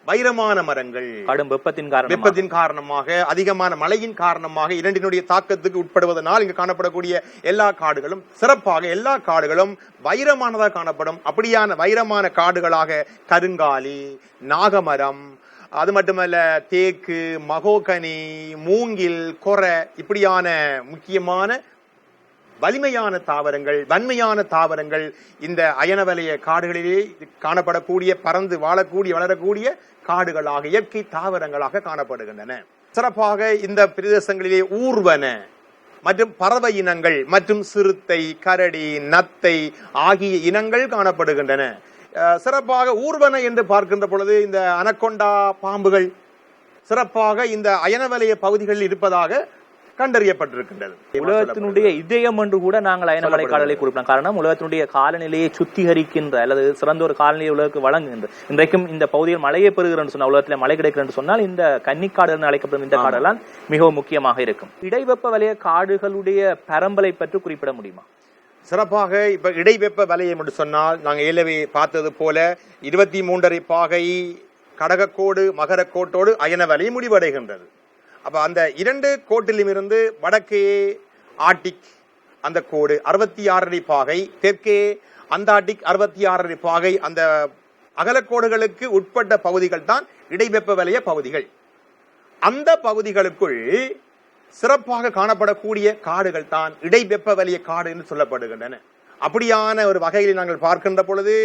வைரமான மரங்கள் கடும் வெப்பத்தின் காரணமாக, அதிகமான மழையின் காரணமாக இரண்டினுடைய தாக்கத்துக்கு உட்படுவதனால் இங்கு காணப்படக்கூடிய எல்லா காடுகளும் சிறப்பாக எல்லா காடுகளும் வைரமானதாக காணப்படும். அப்படியான வைரமான காடுகளாக கருங்காலி, நாகமரம், அது மட்டுமல்ல தேக்கு, மகோகனி, மூங்கில், கொரை, இப்படியான முக்கியமான வலிமையான தாவரங்கள், வன்மையான தாவரங்கள் இந்த அயனவலய காடுகளிலே காணப்படக்கூடிய, பறந்து வாழக்கூடிய, வளரக்கூடிய காடுகளாக, இயற்கை தாவரங்களாக காணப்படுகின்றன. சிறப்பாக இந்த பிரதேசங்களிலே ஊர்வன மற்றும் பறவை இனங்கள் மற்றும் சிறுத்தை, கரடி, நத்தை ஆகிய இனங்கள் காணப்படுகின்றன. சிறப்பாக ஊர்வன என்று பார்க்கின்ற பொழுது இந்த அனகொண்டா பாம்புகள் சிறப்பாக இந்த அயனவலய பகுதிகளில் இருப்பதாக கண்டறியப்பட்டிருக்கின்றது. உலகத்தினுடைய இதயம் என்று கூட நாங்கள் அயனமலை காடுகளை குறிப்பிடலாம். காரணம் உலகத்தினுடைய காலநிலையை சுத்திகரிக்கின்ற அல்லது சிறந்த ஒரு காலநிலையை உலகத்துக்கு வழங்குகின்ற, இன்றைக்கும் இந்த பகுதியில் மழையை பெறுகிறேன் சொன்னால், உலகத்தில் மழை கிடைக்கிறேன் சொன்னால் இந்த கன்னிக்காடுகள் அழைக்கப்படும் இந்த காடெல்லாம் மிகவும் முக்கியமாக இருக்கும். இடைவெப்ப வலய காடுகளுடைய பரம்பலை பற்றி குறிப்பிட முடியுமா? சிறப்பாக இப்ப இடைவெப்ப வலயம் என்று சொன்னால் நாங்கள் ஏலவே பார்த்தது போல 23.5 பாகை கடகக்கோடு மகரக்கோட்டோடு அயன வலயம் முடிவடைகின்றது. அப்ப அந்த 2 கோட்டிலும் இருந்து வடக்கே ஆர்டிக் அந்த கோடு 66.5 பாகை, தெற்கே அந்தார்டிக் 66.5 பாகை, அந்த அகலக்கோடுகளுக்கு உட்பட்ட பகுதிகள் தான் இடைவெப்ப வலய பகுதிகள். அந்த பகுதிகளுக்குள் சிறப்பாக காணப்படக்கூடிய காடுகள் தான் இடைவெப்ப வலய காடு என்று சொல்லப்படுகின்றன. அப்படியான ஒரு வகையில் நாங்கள் பார்க்கின்ற பொழுது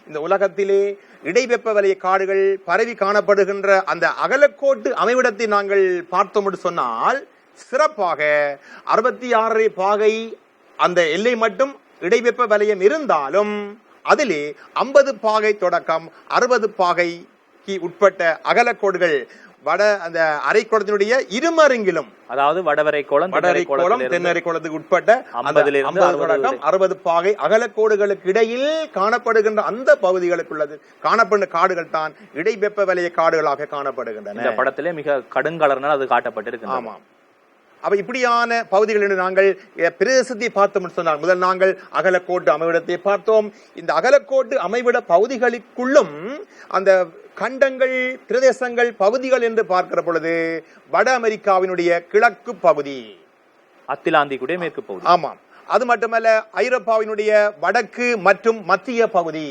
இந்த உலகத்திலே இடைவெப்ப வலய காடுகள் பரவி காணப்படுகின்ற அந்த அகலக்கோட்டு அமைவிடத்தை நாங்கள் பார்த்தோம் என்று சொன்னால் சிறப்பாக 66.5 பாகை அந்த எல்லை மட்டும் இடைவெப்ப வலயம் இருந்தாலும் அதிலே 50 பாகை தொடக்கம் 60 பாகைக்கு உட்பட்ட அகலக்கோடுகள் வட அந்த அரைக்கோளத்தினுடைய இருமருங்கிலும், அதாவது வடவரைக்கோளம் தென்னரைக்கோளத்துக்கு உட்பட்ட 60 பாகை அகலக்கோடுகளுக்கு இடையில் காணப்படுகின்ற அந்த பகுதிகளுக்குள்ளது காணப்படுகின்ற காடுகள் தான் இடைவெப்ப வலய காடுகளாக காணப்படுகின்றன. இந்த படத்திலே மிக கடுங்கலர்னால் அது காட்டப்பட்டிருக்கு. ஆமாம். அப்ப இப்படியான பகுதிகள் என்று நாங்கள் பிரதேசத்தை பார்த்தோம் சொன்னால், முதல் நாங்கள் அகலக்கோட்டு அமைவிடத்தை பார்த்தோம். இந்த அகலக்கோட்டு அமைவிட பகுதிகளுக்குள்ளும் அந்த கண்டங்கள், பிரதேசங்கள், பகுதிகள் என்று பார்க்கிற பொழுது வட அமெரிக்காவினுடைய கிழக்கு பகுதி, அத்திலாந்திக்குடைய மேற்கு பகுதி, ஆமாம், அது மட்டுமல்ல ஐரோப்பாவினுடைய வடக்கு மற்றும் மத்திய பகுதி,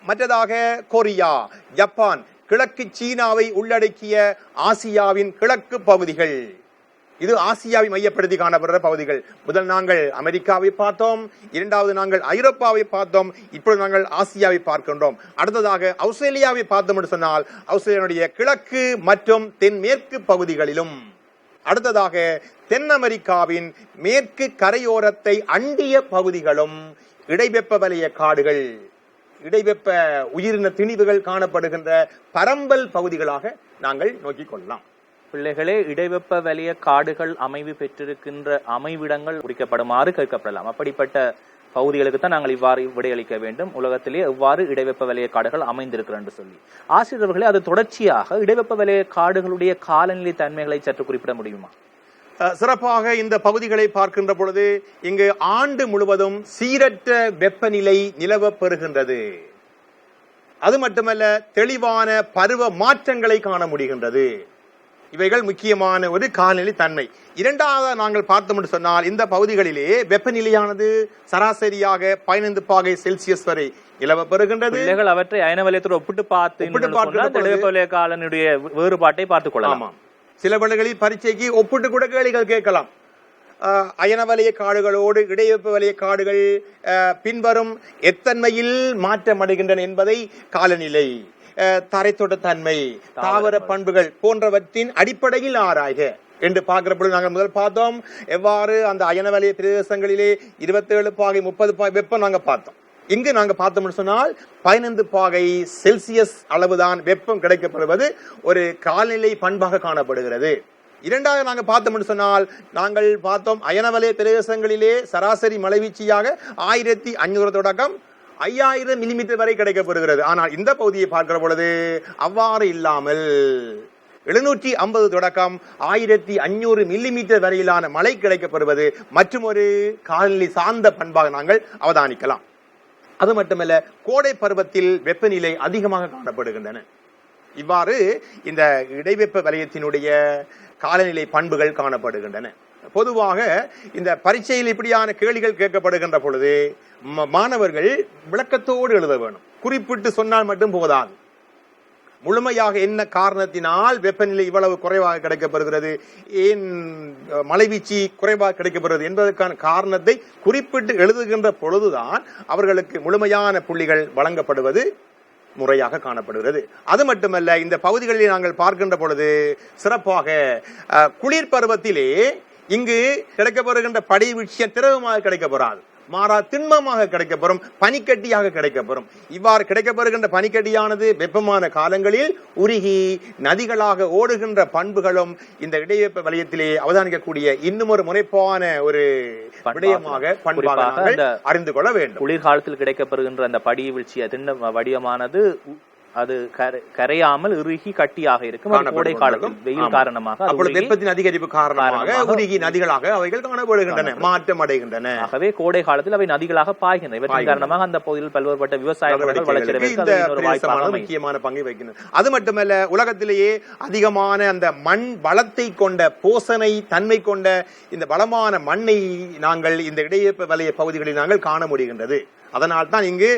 மற்றதாக கொரியா, ஜப்பான், கிழக்கு சீனாவை உள்ளடக்கிய ஆசியாவின் கிழக்கு பகுதிகள், இது ஆசியாவை மையப்படுத்தி காணப்படுற பகுதிகள். முதல் நாங்கள் அமெரிக்காவை பார்த்தோம், இரண்டாவது நாங்கள் ஐரோப்பாவை பார்த்தோம், இப்பொழுது நாங்கள் ஆசியாவை பார்க்கின்றோம். அடுத்ததாக ஆஸ்திரேலியாவை பார்த்தோம் என்று சொன்னால் ஆஸ்திரேலியாவுடைய கிழக்கு மற்றும் தென்மேற்கு பகுதிகளிலும், அடுத்ததாக தென் அமெரிக்காவின் மேற்கு கரையோரத்தை அண்டிய பகுதிகளும் இடைவெப்ப வலய காடுகள், இடைவெப்ப உயிரின திணிவுகள் காணப்படுகின்ற பரம்பல் பகுதிகளாக நாங்கள் நோக்கிக் கொள்ளலாம். பிள்ளைகளே, இடைவெப்ப வலய காடுகள் அமைவு பெற்றிருக்கின்ற அமைவிடங்கள் குறிக்கப்படுமாறு கேட்கப்படலாம். அப்படிப்பட்ட பகுதிகளுக்கு தான் நாங்கள் இவ்வாறு விடையளிக்க வேண்டும். உலகத்திலே எவ்வாறு இடைவெப்ப வலய காடுகள் அமைந்திருக்கிறது என்று சொல்லி ஆசிரியர்களே, அது தொடர்ச்சியாக இடைவெப்ப வலய காடுகளுடைய காலநிலை தன்மைகளை சற்று குறிப்பிட முடியுமா? சிறப்பாக இந்த பகுதிகளை பார்க்கின்ற பொழுது இங்கு ஆண்டு முழுவதும் சீரற்ற வெப்பநிலை நிலவ பெறுகின்றது. அது மட்டுமல்ல, தெளிவான பருவ மாற்றங்களை காண முடிகின்றது. இவைகள் முக்கியமான ஒரு காலநிலை தன்மை. இரண்டாவது நாங்கள் பார்த்தோம் என்று சொன்னால், இந்த பகுதிகளிலே வெப்பநிலையானது சராசரியாக 15 பாகை செல்சியஸ் வரை நிலவ பெறுகின்றது. அவற்றை அயன வலயத்தோடு ஒப்பிட்டு பார்த்து காலனுடைய வேறுபாட்டை பார்த்துக் கொள்ளலாம். சில வேளைகளில் பரீட்சைக்கு ஒப்பிட்டு கூட கேள்விகள் கேட்கலாம். அயன வலய காடுகளோடு இடைவெப்ப வலய காடுகள் பின்வரும் எத்தன்மையில் மாற்றம் அடைகின்றன என்பதை காலநிலை, தரைத்தொட்ட தன்மை, தாவர பண்புகள் போன்றவற்றின் அடிப்படையில் ஆராய்க என்று பார்க்கிற பொழுது நாங்கள் முதல் பார்த்தோம் எவ்வாறு அந்த அயன வலய பிரதேசங்களிலே 27 பாகை 30 பாகை வெப்பம் நாங்கள் பார்த்தோம். இங்கு நாங்கள் பார்த்தோம்னு சொன்னால் 15 பாகை செல்சியஸ் அளவுதான் வெப்பம் கிடைக்கப்படுவது ஒரு காலநிலை பண்பாக காணப்படுகிறது. இரண்டாவது நாங்கள் பார்த்தோம்னு சொன்னால், நாங்கள் பார்த்தோம் அயன வலய பிரதேசங்களிலே சராசரி மழைவீழ்ச்சியாக 1500 தொடக்கம் 5000 மில்லிமீட்டர் வரை கிடைக்கப்படுகிறது. ஆனால் இந்த பகுதியை பார்க்கிற பொழுது அவ்வாறு இல்லாமல் 750 தொடக்கம் 1500 மில்லிமீட்டர் வரையிலான மழை கிடைக்கப்படுவது மற்றும் ஒரு காலநிலை சார்ந்த பண்பாக நாங்கள் அவதானிக்கலாம். அது மட்டுமல்ல, கோடை பருவத்தில் வெப்பநிலை அதிகமாக காணப்படுகின்றன. இவ்வாறு இந்த இடைவெப்ப வலயத்தினுடைய காலநிலை பண்புகள் காணப்படுகின்றன. பொதுவாக இந்த பரீட்சையில் இப்படியான கேள்விகள் கேட்கப்படுகின்ற பொழுது மாணவர்கள் விளக்கத்தோடு எழுத வேண்டும். குறிப்பிட்டு சொன்னால் மட்டும் போதாது. முழுமையாக என்ன காரணத்தினால் வெப்பநிலை இவ்வளவு குறைவாக கிடைக்கப்படுகிறது, ஏன் மழைவீழ்ச்சி குறைவாக கிடைக்கப்படுகிறது என்பதற்கான காரணத்தை குறிப்பிட்டு எழுதுகின்ற பொழுதுதான் அவர்களுக்கு முழுமையான புள்ளிகள் வழங்கப்படுவது முறையாக காணப்படுகிறது. அது மட்டுமல்ல, இந்த பகுதிகளில் நாங்கள் பார்க்கின்ற பொழுது சிறப்பாக குளிர் பருவத்திலே இங்கு கிடைக்கப்படுகின்ற படை வீழ்ச்சியம் திரவமாக கிடைக்கப்படாது. மாறா திண்மமாக கிடைக்கப்பெறும், பனிக்கட்டியாக கிடைக்கப்பெறும். இவ்வாறு கிடைக்கப்பெறுகின்ற பனிக்கட்டியானது வெப்பமான காலங்களில் உருகி நதிகளாக ஓடுகின்ற பண்புகளும் இந்த இடைவெப்ப வலயத்திலே அவதானிக்கக்கூடிய இன்னும் ஒரு முனைப்பான ஒரு விடயமாக பண்பாக அறிந்து கொள்ள வேண்டும். குளிர்காலத்தில் கிடைக்கப்பெறுகின்ற அந்த படி வீழ்ச்சிய திண்ண வடிவமானது அது கரையாமல் இறுகி கட்டியாக இருக்கும். கோடை காலத்தில் வெயில் காரணமாக வெப்பத்தின் அதிகரிப்பு காரணமாக உருகி நதிகளாக அவைகள் காணப்படுகின்றன, மாற்றம் அடைகின்றன. ஆகவே கோடை காலத்தில் அவை நதிகளாக பாய்கின்றன. இவற்றின் காரணமாக அந்த பகுதியில் பல்வேறுபட்ட விவசாய முக்கியமான பங்கை வகிக்கின்றன. அது மட்டுமல்ல, உலகத்திலேயே அதிகமான அந்த மண் வளத்தை கொண்ட போசனை தன்மை கொண்ட இந்த வளமான மண்ணை நாங்கள் இந்த இடைவெப்ப வலய பகுதிகளில் நாங்கள் காண முடிகின்றது. அதனால் தான் இங்கு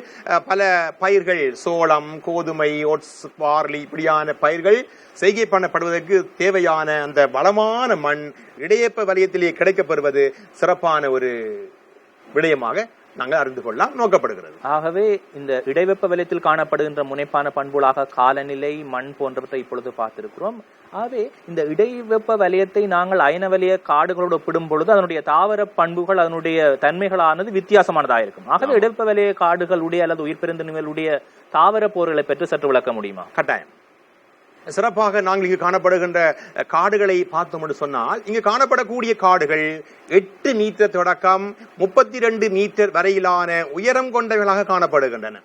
பல பயிர்கள், சோளம், கோதுமை, ஓட்ஸ், பார்லி இப்படியான பயிர்கள் செய்கை பண்ணப்படுவதற்கு தேவையான அந்த வளமான மண் இடைவெப்ப வலயத்திலே கிடைக்கப்பெறுவது சிறப்பான ஒரு விடயமாக நாங்கள் அறிந்து கொள்ளலாம் நோக்கப்படுகிறது. ஆகவே இந்த இடைவெப்ப வலயத்தில் காணப்படுகின்ற முனைப்பான பண்புகளாக காலநிலை, மண் போன்றவற்றை இப்பொழுது பார்த்திருக்கிறோம். ஆகவே இந்த இடைவெப்ப வலயத்தை நாங்கள் அயனவலய காடுகளோடு ஒப்பிடும் பொழுது அதனுடைய தாவர பண்புகள், அதனுடைய தன்மைகளானது வித்தியாசமானதாக இருக்கும். ஆகவே இடைவெப்ப வலய காடுகளுடைய அல்லது உயிர் பெருந்தினங்களுடைய தாவர போர்களை பெற்று சற்று விளக்க முடியுமா? கட்டாயம். சிறப்பாக நாங்கள் இங்கு காணப்படுகின்ற காடுகளை பார்த்தோம் என்று சொன்னால், இங்கு காணப்படக்கூடிய காடுகள் 8 மீட்டர் தொடக்கம் 32 மீட்டர் வரையிலான உயரம் கொண்டவைகளாக காணப்படுகின்றன.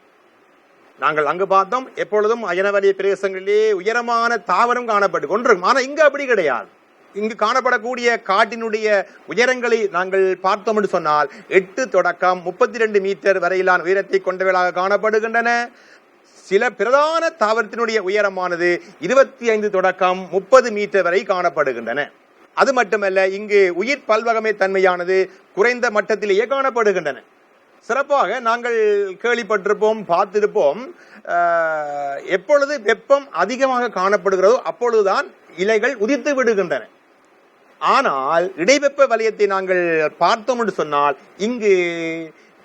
நாங்கள் அங்கு பார்த்தோம், எப்பொழுதும் அயனவலய பிரதேசங்களிலே உயரமான தாவரம் காணப்பட்டு கொண்டிருக்கும். ஆனால் இங்கு அப்படி கிடையாது. இங்கு காணப்படக்கூடிய காட்டினுடைய உயரங்களை நாங்கள் பார்த்தோம் என்று சொன்னால் 8 தொடக்கம் 32 மீட்டர் வரையிலான உயரத்தை கொண்டவைகளாக காணப்படுகின்றன. சில பிரதான தாவரத்தினுடைய உயரமானது 25 தொடக்கம் 30 மீட்டர் வரை காணப்படுகின்றன. அது மட்டுமல்ல, இங்கு உயிர் பல்வகமை தன்மையானது குறைந்த மட்டத்திலேயே காணப்படுகின்றன. சிறப்பாக நாங்கள் கேள்விப்பட்டிருப்போம், பார்த்திருப்போம், எப்பொழுது வெப்பம் அதிகமாக காணப்படுகிறதோ அப்பொழுதுதான் இலைகள் உதிர்த்து விடுகின்றன. ஆனால் இடைவெப்ப வலயத்தை நாங்கள் பார்த்தோம் என்று சொன்னால், இங்கு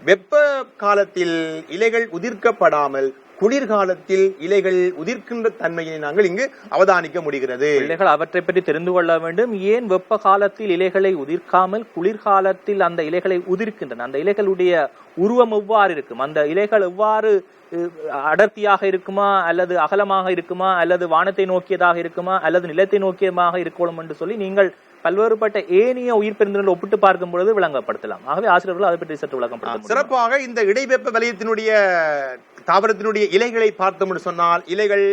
வெப்ப காலத்தில் இலைகள் உதிர்க்கப்படாமல் குளிர்காலத்தில் இலைகள் உதிர்க்கின்ற தன்மையை நாங்கள் இங்கு அவதானிக்க முடிகிறது. இலைகள் அவற்றை பற்றி தெரிந்து கொள்ள வேண்டும். ஏன் வெப்ப காலத்தில் இலைகளை உதிர்க்காமல் குளிர்காலத்தில் அந்த இலைகளை உதிர்க்கின்றன? அந்த இலைகளுடைய உருவம் எவ்வாறு இருக்கும்? அந்த இலைகள் எவ்வாறு அடர்த்தியாக இருக்குமா, அல்லது அகலமாக இருக்குமா, அல்லது வானத்தை நோக்கியதாக இருக்குமா, அல்லது நிலத்தை நோக்கியதாக இருக்கணும் என்று சொல்லி நீங்கள் பல்வேறுபட்ட ஏனைய உயிர் பெருந்தினர்கள் ஒப்பிட்டு பார்க்கும் பொழுது விளங்கப்படுத்தலாம். ஆகவே ஆசிரியர்கள் அதை பற்றி சற்று விளங்கப்படுத்த சிறப்பாக இந்த இடைவெப்ப வலயத்தினுடைய தாவரத்தினுடைய இலைகளை பார்த்தோம் என்று சொன்னால், இலைகள்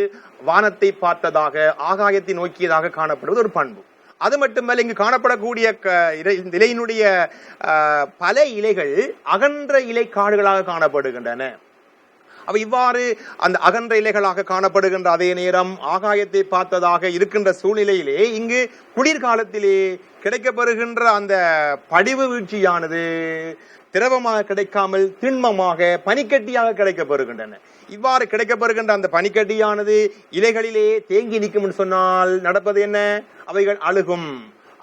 வானத்தை பார்த்ததாக, ஆகாயத்தை நோக்கியதாக காணப்படுவது ஒரு பண்பு. அது மட்டுமல்ல, இங்கு காணப்படக்கூடிய இலையினுடைய பல இலைகள் அகன்ற இலை காடுகளாக காணப்படுகின்றன. அவ இவ்வாறு அந்த அகன்ற இலைகளாக காணப்படுகின்ற அதே நேரம் ஆகாயத்தை பார்த்ததாக இருக்கின்ற சூழ்நிலையிலே இங்கு குளிர்காலத்திலே கிடைக்கப்பெறுகின்ற அந்த படிவு வீழ்ச்சியானது திரவமாக கிடைக்காமல் திண்மமாக பனிக்கட்டியாக கிடைக்கப்பெறுகின்றன. இவ்வாறு கிடைக்கப்பெறுகின்ற அந்த பனிக்கட்டியானது இலைகளிலே தேங்கி நிற்கும் என்று சொன்னால் நடப்பது என்ன? அவைகள் அழுகும்.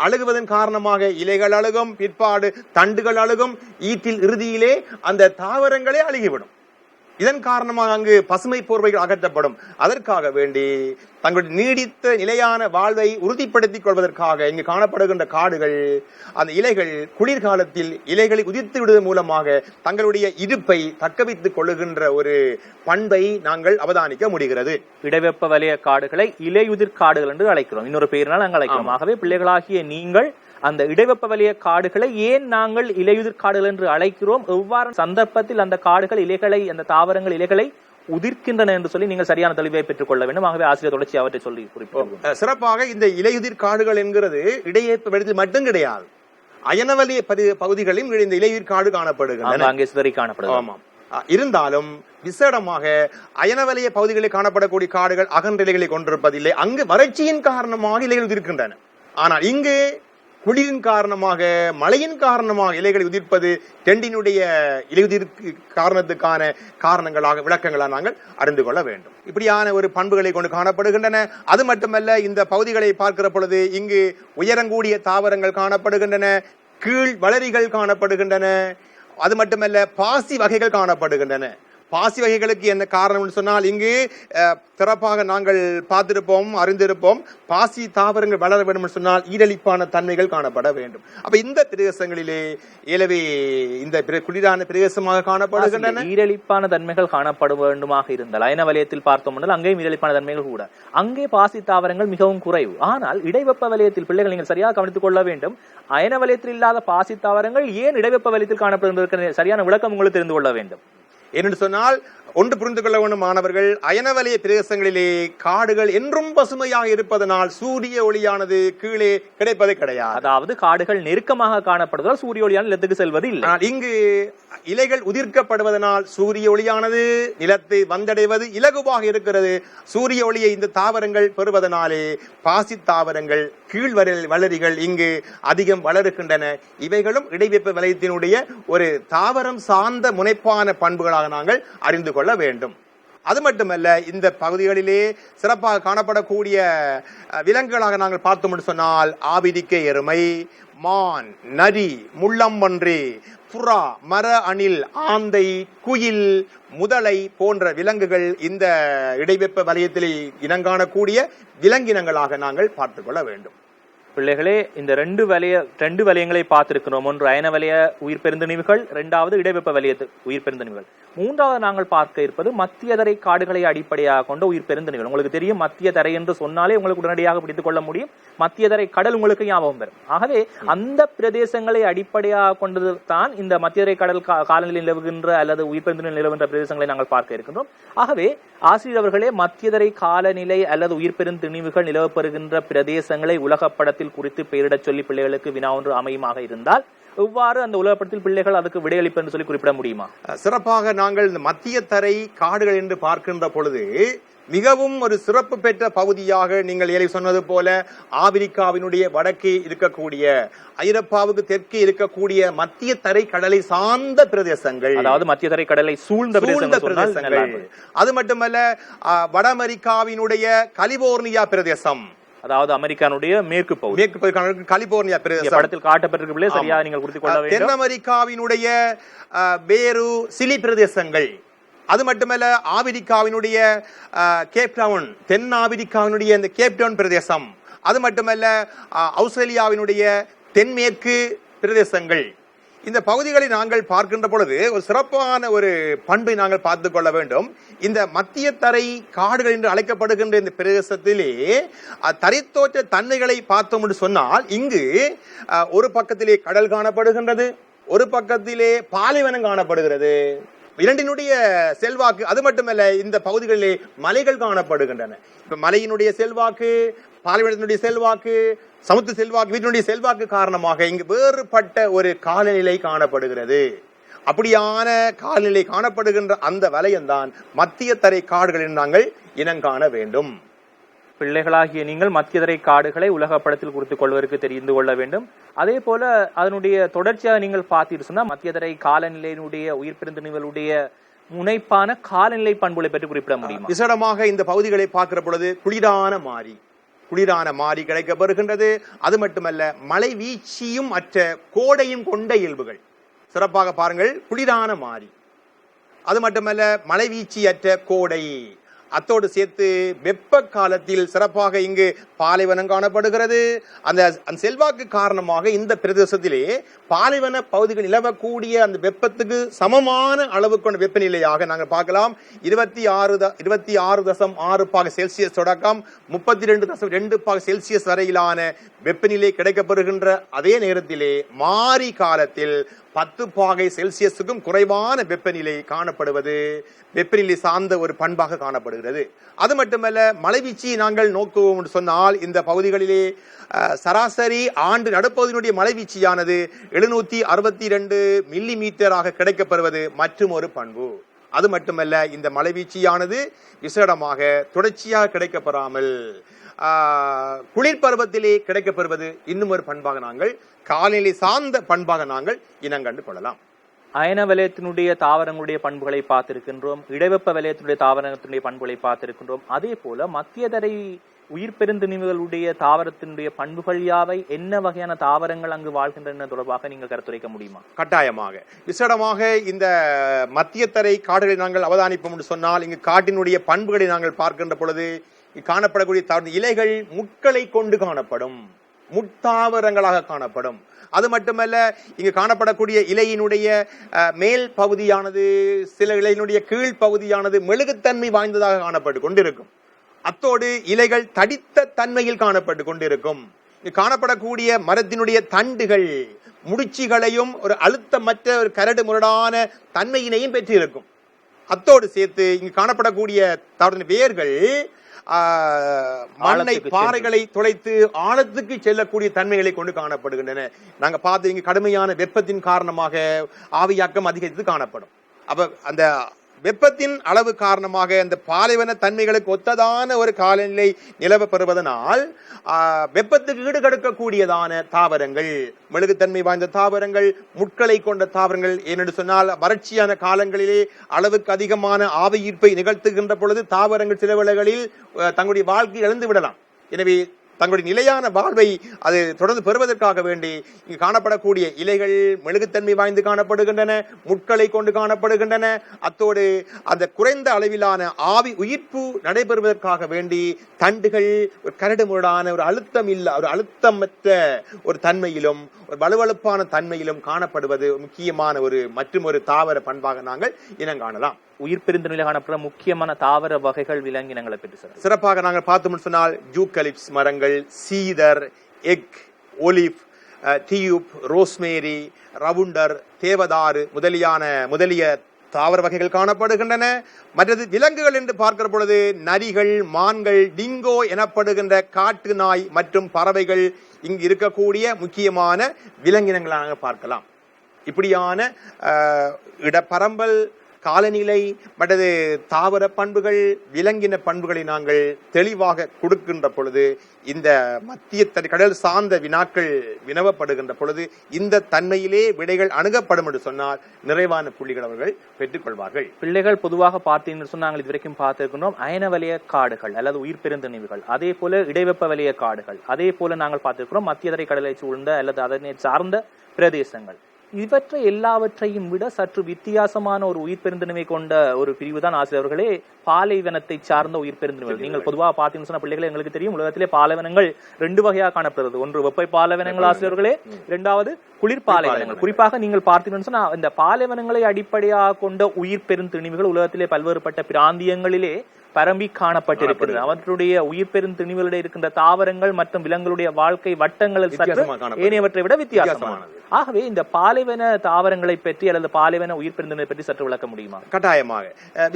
அழுகுவதன் காரணமாக இலைகள் அழுகும், பிற்பாடு தண்டுகள் அழுகும், ஈற்றில் இறுதியிலே அந்த தாவரங்களே அழுகிவிடும். இதன் காரணமாக அங்கு பசுமை போர்வைகள் அகற்றப்படும். அதற்காக வேண்டி தங்களுடைய நீடித்த நிலையான வாழ்வை உறுதிப்படுத்திக் கொள்வதற்காக இங்கு காணப்படுகின்ற காடுகள், அந்த இலைகள் குளிர்காலத்தில் இலைகளை உதிர்த்து விடுவதன் மூலமாக தங்களுடைய இருப்பை தக்க வைத்துக் கொள்ளுகின்ற ஒரு பண்பை நாங்கள் அவதானிக்க முடிகிறது. இடைவெப்ப வலய காடுகளை இலையுதிர் காடுகள் என்று அழைக்கிறோம், இன்னொரு பெயரினால் நாங்கள் அழைக்கிறோம். ஆகவே பிள்ளைகளாகிய நீங்கள் அந்த இடைவெப்ப வலய காடுகளை ஏன் நாங்கள் இலையுதிர் காடுகள் என்று அழைக்கிறோம், எவ்வாறு சந்தர்ப்பத்தில் அந்த காடுகள் இலைகளை, அந்த தாவரங்கள் இலைகளை உதிர்க்கின்றன என்று சொல்லி நீங்கள் சரியான தெளிவை பெற்றுக் கொள்ள வேண்டும். ஆகவே ஆசிரியர் தொடர்ச்சி அவற்றை சொல்லி குறிப்போம். சிறப்பாக இந்த இலையுதிர் காடுகள் என்கிறது இடையேற்ப வெடித்து மட்டும் கிடையாது, அயனவலய பகுதிகளிலும் இந்த இலையுதிர் காடு காணப்படுகின்றன, அங்கே சிதறி காணப்படுகிறது. ஆமாம். இருந்தாலும் விசேடமாக அயனவலய பகுதிகளில் காணப்படக்கூடிய காடுகள் அகன்ற இலைகளை கொண்டிருப்பதில்லை. அங்கு வறட்சியின் காரணமாக இலைகள் உதிர்க்கின்றன. ஆனால் இங்கு குளிரின் காரணமாக, மழையின் காரணமாக இலைகளை உதிர்ப்பது டெண்டினுடைய இலையுதிர்க்கு காரணத்துக்கான காரணங்களாக, விளக்கங்களாக நாங்கள் அறிந்து கொள்ள வேண்டும். இப்படியான ஒரு பண்புகளை கொண்டு காணப்படுகின்றன. அது மட்டுமல்ல, இந்த பகுதிகளை பார்க்கிற பொழுது இங்கு உயரங்கூடிய தாவரங்கள் காணப்படுகின்றன, கீழ் வளரிகள் காணப்படுகின்றன. அது மட்டுமல்ல, பாசி வகைகள் காணப்படுகின்றன. பாசி வகைகளுக்கு என்ன காரணம் சொன்னால் இங்கு சிறப்பாக நாங்கள் பார்த்திருப்போம், அறிந்திருப்போம். பாசி தாவரங்கள் வளர வேண்டும் என்று சொன்னால் ஈரலிப்பான தன்மைகள் காணப்பட வேண்டும். அப்ப இந்த பிரதேசங்களிலே எனவே இந்த குளிரான பிரதேசமாக காணப்படுகின்றன. ஈரலிப்பான தன்மைகள் காணப்பட வேண்டுமாக இருந்தால் அயன வலயத்தில் பார்த்தோம் என்றால் அங்கேயும் ஈரலிப்பான தன்மைகள் கூட, அங்கே பாசி தாவரங்கள் மிகவும் குறைவு. ஆனால் இடைவெப்ப வலயத்தில் பிள்ளைகள் நீங்கள் சரியாக கவனித்துக் கொள்ள வேண்டும். அயன வலயத்தில் இல்லாத பாசி தாவரங்கள் ஏன் இடைவெப்ப வலயத்தில் காணப்படுகின்ற சரியான விளக்கம் உங்களுக்கு தெரிந்து கொள்ள வேண்டும். என்று சொன்னால் ஒன்று புரிந்து கொள்ள வேண்டும் மாணவர்கள், அயனவலய பிரதேசங்களிலே காடுகள் என்றும் பசுமையாக இருப்பதனால் சூரிய ஒளியானது கீழே கிடைப்பது கிடையாது. அதாவது காடுகள் நெருக்கமாக காணப்படுவதால் சூரிய ஒளியான நிலத்துக்கு செல்வது இல்லை. இங்கு இலைகள் உதிர்க்கப்படுவதனால் சூரிய ஒளியானது நிலத்தை வந்தடைவது இலகுவாக இருக்கிறது. சூரிய ஒளியை இந்த தாவரங்கள் பெறுவதனாலே பாசி தாவரங்கள் கீழ் வளரிகள் இங்கு அதிகம் வளருகின்றன. இவைகளும் இடைவெப்ப வலயத்தினுடைய ஒரு தாவரம் சார்ந்த முனைப்பான பண்புகளாக நாங்கள் அறிந்து கொள்ள வேண்டும். அது மட்டுமல்ல, இந்த பகுதிகளிலே சிறப்பாக காணப்படக்கூடிய விலங்குகளாக நாங்கள் பார்த்தோம் என்று சொன்னால் ஆபிரிக்க எருமை, மான், நரி, முள்ளம்பன்றி, புறா, மர அணில், ஆந்தை, குயில், முதலை போன்ற விலங்குகள் இந்த இடைவெப்ப வலயத்தில் இனங்காணக்கூடிய விலங்கினங்களாக நாங்கள் பார்த்துக் கொள்ள வேண்டும். பிள்ளைகளே, இந்த ரெண்டு வலயங்களை பார்த்திருக்கிறோம். ஒன்று அயன வலய உயிர் பெருந்திணிவுகள், இரண்டாவது இடைவெப்ப வலய உயிர் பெருந்திணிவுகள். மூன்றாவது நாங்கள் பார்க்க இருப்பது மத்திய தரை காடுகளை அடிப்படையாக கொண்ட உயிர் பெருந்திணிவுகள். உங்களுக்கு தெரியும், மத்திய தரை என்று சொன்னாலே உங்களுக்கு உடனடியாக பிடித்துக் கொள்ள முடியும். மத்திய தரை கடல் உங்களுக்கு ஞாபகம் வரும். ஆகவே அந்த பிரதேசங்களை அடிப்படையாக கொண்டது தான் இந்த மத்திய தரை கடல் காலநிலை நிலவுகின்ற அல்லது உயிர் பெருந்திணி நிலவுகின்ற பிரதேசங்களை நாங்கள் பார்க்க இருக்கின்றோம். ஆகவே ஆசிரியர் அவர்களே, மத்திய தரை காலநிலை அல்லது உயிர் பெருந்திணிவுகள் நிலவப்பெறுகின்ற பிரதேசங்களை உலகப்படத்தில் குறித்து பெயரிடச் சொல்லி பிள்ளைகளுக்கு வினா ஒன்று அமையுமாக இருந்தால் எவ்வாறு அந்த உலகப்படத்தில் பிள்ளைகள் அதுக்கு விடையளிப்பு என்று சொல்லி குறிப்பிட முடியுமா? சிறப்பாக நாங்கள் இந்த மத்திய தரை காடுகள் என்று பார்க்கின்ற பொழுது மிகவும் ஒரு சிறப்பு பெற்ற பகுதியாக நீங்கள் ஏழை சொன்னது போல ஆப்பிரிக்காவினுடைய வடக்கே இருக்கக்கூடிய, ஐரோப்பாவுக்கு தெற்கே இருக்கக்கூடிய மத்திய தரை கடலை சார்ந்த பிரதேசங்கள், அதாவது மத்திய தரை கடலை சூழ்ந்த பிரதேசங்கள். அது மட்டுமல்ல, வட அமெரிக்காவினுடைய கலிபோர்னியா பிரதேசம், அதாவது அமெரிக்காவுடைய மேற்கு பகுதி கலிபோர்னியா பிரதேசம் படத்தில் காட்டப்பட்டிருக்கவில்லை, சரியா நீங்கள் குறித்துக் கொள்ள வேண்டும். தென் அமெரிக்காவினுடைய வேறு சிலி பிரதேசங்கள், அது மட்டுமல்ல ஆப்பிரிக்காவினுடைய கேப் டவுன், தென் ஆப்பிரிக்காவினுடைய இந்த கேப் டவுன் பிரதேசம், அது மட்டுமல்ல ஆஸ்திரேலியாவினுடைய தென்மேற்கு பிரதேசங்கள். இந்த பகுதிகளை நாங்கள் பார்க்கின்ற பொழுது ஒரு சிறப்பான ஒரு பண்பை நாங்கள் பார்த்துக் கொள்ள வேண்டும். இந்த மத்திய தரை காடுகள் என்று அழைக்கப்படுகின்ற இந்த பிரதேசத்திலே தரைத்தோற்ற தன்மைகளை பார்த்தோம் என்று சொன்னால் இங்கு ஒரு பக்கத்திலே கடல் காணப்படுகின்றது, ஒரு பக்கத்திலே பாலைவனம் காணப்படுகிறது. இரண்டினுடைய செல்வாக்கு, அது மட்டுமல்ல இந்த பகுதிகளிலே மலைகள் காணப்படுகின்றன. இப்ப மலையினுடைய செல்வாக்கு, பாலைவனத்தினுடைய செல்வாக்கு, சமுத்திர செல்வாக்கு, வீட்டினுடைய செல்வாக்கு காரணமாக இங்கு வேறுபட்ட ஒரு காலநிலை காணப்படுகிறது. அப்படியான காலநிலை காணப்படுகின்ற அந்த வலயம்தான் மத்திய தரை காடுகளில் நாங்கள் இனங்காண வேண்டும். பிள்ளைகளாகிய நீங்கள் மத்திய தரை காடுகளை உலக படத்தில் குறித்துக் கொள்வதற்கு தெரிந்து கொள்ள வேண்டும். அதே போல அதனுடைய தொடர்ச்சியாக நீங்கள் பார்த்தீர்கள் சொன்னா மத்திய தரை காலநிலையினுடைய உயிர் பெருந்திணிவுகளுடைய முனைப்பான காலநிலை பண்புகளை பற்றி குறிப்பிட முடியும். விசேடமாக இந்த பகுதிகளை பார்க்கிற பொழுது குளிரான மாறி கிடைக்கப்படுகின்றது. அது மட்டுமல்ல, மழை வீழ்ச்சியும் அற்ற கோடையும் கொண்ட இயல்புகள். சிறப்பாக பாருங்கள், குளிரான மாறி, அது மட்டுமல்ல மழை வீழ்ச்சி அற்ற கோடை, அத்தோடு சேர்த்து வெப்ப காலத்தில் சிறப்பாக இங்கு பாலைவனம் காணப்படுகிறது. அந்த செல்வாக்கு காரணமாக இந்த பிரதேசத்திலே பாலைவன பகுதிகள் நிலவக்கூடிய அந்த வெப்பத்துக்கு சமமான அளவு கொண்ட வெப்பநிலையாக நாங்கள் பார்க்கலாம். 26.6 செல்சியஸ் தொடக்கம் 32.2 செல்சியஸ் வரையிலான வெப்பநிலை கிடைக்கப்படுகின்ற அதே நேரத்திலே மாரி காலத்தில் 10 செல்சியஸுக்கும் குறைவான வெப்பநிலை காணப்படுவது வெப்பநிலை சார்ந்த ஒரு பண்பாக காணப்படுகிறது. அது மட்டுமல்ல, மழைவீழ்ச்சியை நாங்கள் நோக்குவோம் என்று சொன்னால் இந்த பகுதிகளிலே சராசரி ஆண்டு நடுப்பகுதியினுடைய மழைவீழ்ச்சியானது 762 மில்லி மீட்டராக கிடைக்கப்படுவது மற்றும் ஒரு பண்பு. அது மட்டுமல்ல, இந்த மழைவீழ்ச்சியானது விசேடமாக தொடர்ச்சியாக கிடைக்கப்பெறாமல் குளிர்பருவத்திலே கிடைக்கப்பெறுவது இன்னும் ஒரு பண்பாக நாங்கள் காலநிலை சார்ந்த பண்பாக நாங்கள் இனங்கண்டு கொள்ளலாம். அயன வலயத்தினுடைய தாவரங்களுடைய பண்புகளை பார்த்திருக்கின்றோம், இடைவெப்ப வலயத்தினுடைய தாவரத்தினுடைய பண்புகளை பார்த்திருக்கின்றோம். அதே போல மத்திய தரை உயிர் பெருந்திணிவுகளுடைய தாவரத்தினுடைய பண்புகள் யாவை, என்ன வகையான தாவரங்கள் அங்கு வாழ்கின்றன தொடர்பாக நீங்கள் கருத்துரைக்க முடியுமா? கட்டாயமாக. விசேடமாக இந்த மத்தியத்தரை காடுகளை நாங்கள் அவதானிப்போம் என்று சொன்னால், இங்கு காட்டினுடைய பண்புகளை நாங்கள் பார்க்கின்ற பொழுது காணப்படக்கூடிய இலைகள் முட்களை கொண்டு காணப்படும், முட்டாவரங்களாக காணப்படும். அது மட்டுமல்ல, இங்கு காணப்படக்கூடிய இலையினுடைய மேல் பகுதியானது, சில இலையினுடைய கீழ் பகுதியானது மெழுகுத்தன்மை வாய்ந்ததாக காணப்பட்டு கொண்டிருக்கும். அத்தோடு இலைகள் தடித்த தன்மையில் காணப்பட்டு கொண்டிருக்கும். காணப்படக்கூடிய மரத்தினுடைய தண்டுகள் முடிச்சுகளையும் ஒரு அழுத்தமற்ற ஒரு கரடு முரடான தன்மையினையும் பெற்றிருக்கும். அத்தோடு சேர்த்து இங்கு காணப்படக்கூடிய வேர்கள் மண்ணை, பாறைகளை துளைத்து ஆழத்துக்கு செல்லக்கூடிய தன்மைகளை கொண்டு காணப்படுகின்றன. நாங்க பார்த்து இங்கு கடுமையான வெப்பத்தின் காரணமாக ஆவியாக்கம் அதிகரித்து காணப்படும். அப்ப அந்த வெப்பத்தின் அளவு காரணமாக அந்த பாலைவன தன்மைகளுக்கு ஒத்ததான ஒரு காலநிலை நிலவ பெறுவதனால் வெப்பத்துக்கு ஈடுகடுக்கக்கூடியதான தாவரங்கள், மெழுகுத்தன்மை வாய்ந்த தாவரங்கள், முட்களை கொண்ட தாவரங்கள், ஏனென்று சொன்னால் வறட்சியான காலங்களிலே அளவுக்கு அதிகமான ஆவி ஈர்ப்பை நிகழ்த்துகின்ற பொழுது தாவரங்கள் சில வேளைகளில் தங்களுடைய வாழ்க்கை இழந்து விடலாம். எனவே தங்களுடைய நிலையான வாழ்வை அது தொடர்ந்து பெறுவதற்காக வேண்டி இங்கு காணப்படக்கூடிய இலைகள் மெழுகுத்தன்மை வாய்ந்து காணப்படுகின்றன, முட்களை கொண்டு காணப்படுகின்றன. அத்தோடு அந்த குறைந்த அளவிலான ஆவி உயிர்ப்பு நடைபெறுவதற்காக வேண்டி தண்டுகள் ஒரு கரடு முரடான, ஒரு அழுத்தம் இல்ல, ஒரு அழுத்தமற்ற ஒரு தன்மையிலும் ஒரு வலுவழுப்பான தன்மையிலும் காணப்படுவது முக்கியமான மற்றும் ஒரு தாவர பண்பாக நாங்கள் இனங்காணலாம். உயிர் பெருந்து நிலை காணப்படுற முக்கியமான தாவர வகைகள், விலங்கினங்களை பற்றி சிறப்பாக நாங்கள் பார்த்தோம்னு சொன்னால் யூக்கலிப்ஸ் மரங்கள், சீதர், எக், ஒலிவ், டியூப், ரோஸ்மேரி, ரவுண்டர், தேவதாறு முதலிய தாவர வகைகள் காணப்படுகின்றன. மற்றது விலங்குகள் என்று பார்க்கிற பொழுது நரிகள், மான்கள், டிங்கோ எனப்படுகின்ற காட்டு நாய் மற்றும் பறவைகள் இங்கு இருக்கக்கூடிய முக்கியமான விலங்கினங்களாக பார்க்கலாம். இப்படியான இடப்பரம்பல், காலநிலை மற்றது தாவர பண்புகள், விலங்கின பண்புகளை நாங்கள் தெளிவாக கொடுக்கின்ற பொழுது, இந்த மத்திய கடல் சார்ந்த வினாக்கள் வினவப்படுகின்ற பொழுது இந்த தன்மையிலே விடைகள் அணுகப்படும் என்று சொன்னால் நிறைவான புள்ளிகள் அவர்கள் பெற்றுக் கொள்வார்கள். பிள்ளைகள் பொதுவாக பார்த்தீங்கன்னு சொன்னாங்க, இதுவரைக்கும் பார்த்திருக்கின்றோம் அயன வலய காடுகள் அல்லது உயிர் பெருந்திணிவுகள், அதே போல இடைவெப்ப வலய காடுகள், அதே போல நாங்கள் பார்த்திருக்கிறோம் மத்தியதரை கடலை சூழ்ந்த அல்லது அதனை சார்ந்த பிரதேசங்கள். இவற்றை எல்லாவற்றையும் விட சற்று வித்தியாசமான ஒரு உயிர் பெருந்திணிவை கொண்ட ஒரு பிரிவு தான் ஆசிரியர்களே பாலைவனத்தை சார்ந்த உயிர் பெருந்திணிவுகள். நீங்கள் பொதுவாக பார்த்தீங்கன்னு சொன்ன பிள்ளைகளை எங்களுக்கு தெரியும், உலகத்திலே பாலைவனங்கள் 2 வகையாக காணப்படுகிறது. ஒன்று வெப்பை பாலைவனங்கள் ஆசிரியர்களே, 2வது குளிர் பாலைவனங்கள். குறிப்பாக நீங்கள் பார்த்தீங்கன்னு சொன்னா இந்த பாலைவனங்களை அடிப்படையாக கொண்ட உயிர் பெருந்திணிவுகள் உலகத்திலே பல்வேறுபட்ட பிராந்தியங்களிலே பரம்பி காணப்பட்டிருக்கிறது. அவற்றுடைய உயிர் பெருந்திணிவுகளிடையே இருக்கின்ற தாவரங்கள் மற்றும் விலங்குகளுடைய வாழ்க்கை வட்டங்கள் சற்று ஏனையவற்றை விட வித்தியாசமானது. ஆகவே இந்த பாலைவன தாவரங்களை பற்றி அல்லது பாலைவன உயிர் பெருந்திணிவை பற்றி சற்று விளக்க முடியுமா? கட்டாயமாக.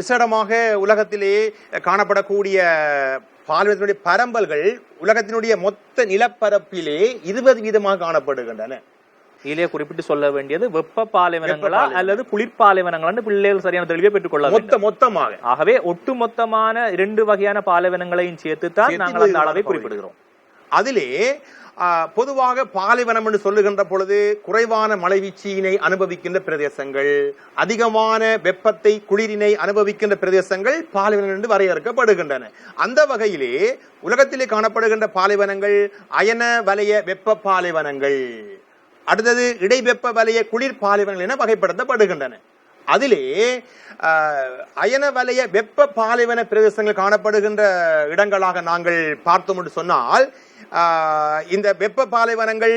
விசேடமாக உலகத்திலே காணப்படக்கூடிய பாலைவனத்தினுடைய பரம்பல்கள் உலகத்தினுடைய மொத்த நிலப்பரப்பிலே 20% காணப்படுகின்றன. இதிலே குறிப்பிட்டு சொல்ல வேண்டியது வெப்ப பாலைவனங்களா அல்லது குளிர்பாலைவனங்களா பிள்ளைகள் சரியான தெளிவை பெற்றுக் கொள்ள மொத்தமாக. ஆகவே ஒட்டுமொத்தமான 2 வகையான பாலைவனங்களையும் சேர்த்துத்தான் நாங்கள் அந்த அளவை குறிப்பிடுகிறோம். அதிலே பொதுவாக பாலைவனம் என்று சொல்லுகின்ற பொழுது குறைவான மழைவீழ்ச்சியினை அனுபவிக்கின்ற பிரதேசங்கள், அதிகமான வெப்பத்தை குளிரினை அனுபவிக்கின்ற பிரதேசங்கள் பாலைவனம் என்று வரையறுக்கப்படுகின்றன. அந்த வகையிலே உலகத்திலே காணப்படுகின்ற பாலைவனங்கள் அயன வலய வெப்ப பாலைவனங்கள், அடுத்தது இடைவெப்ப வலய குளிர் பாலைவனங்கள் என வகைப்படுத்தப்படுகின்றன. அதிலே அயன வலய வெப்ப பாலைவன பிரதேசங்கள் காணப்படுகின்ற இடங்களாக நாங்கள் பார்த்தோம் என்று சொன்னால், இந்த வெப்ப பாலைவனங்கள்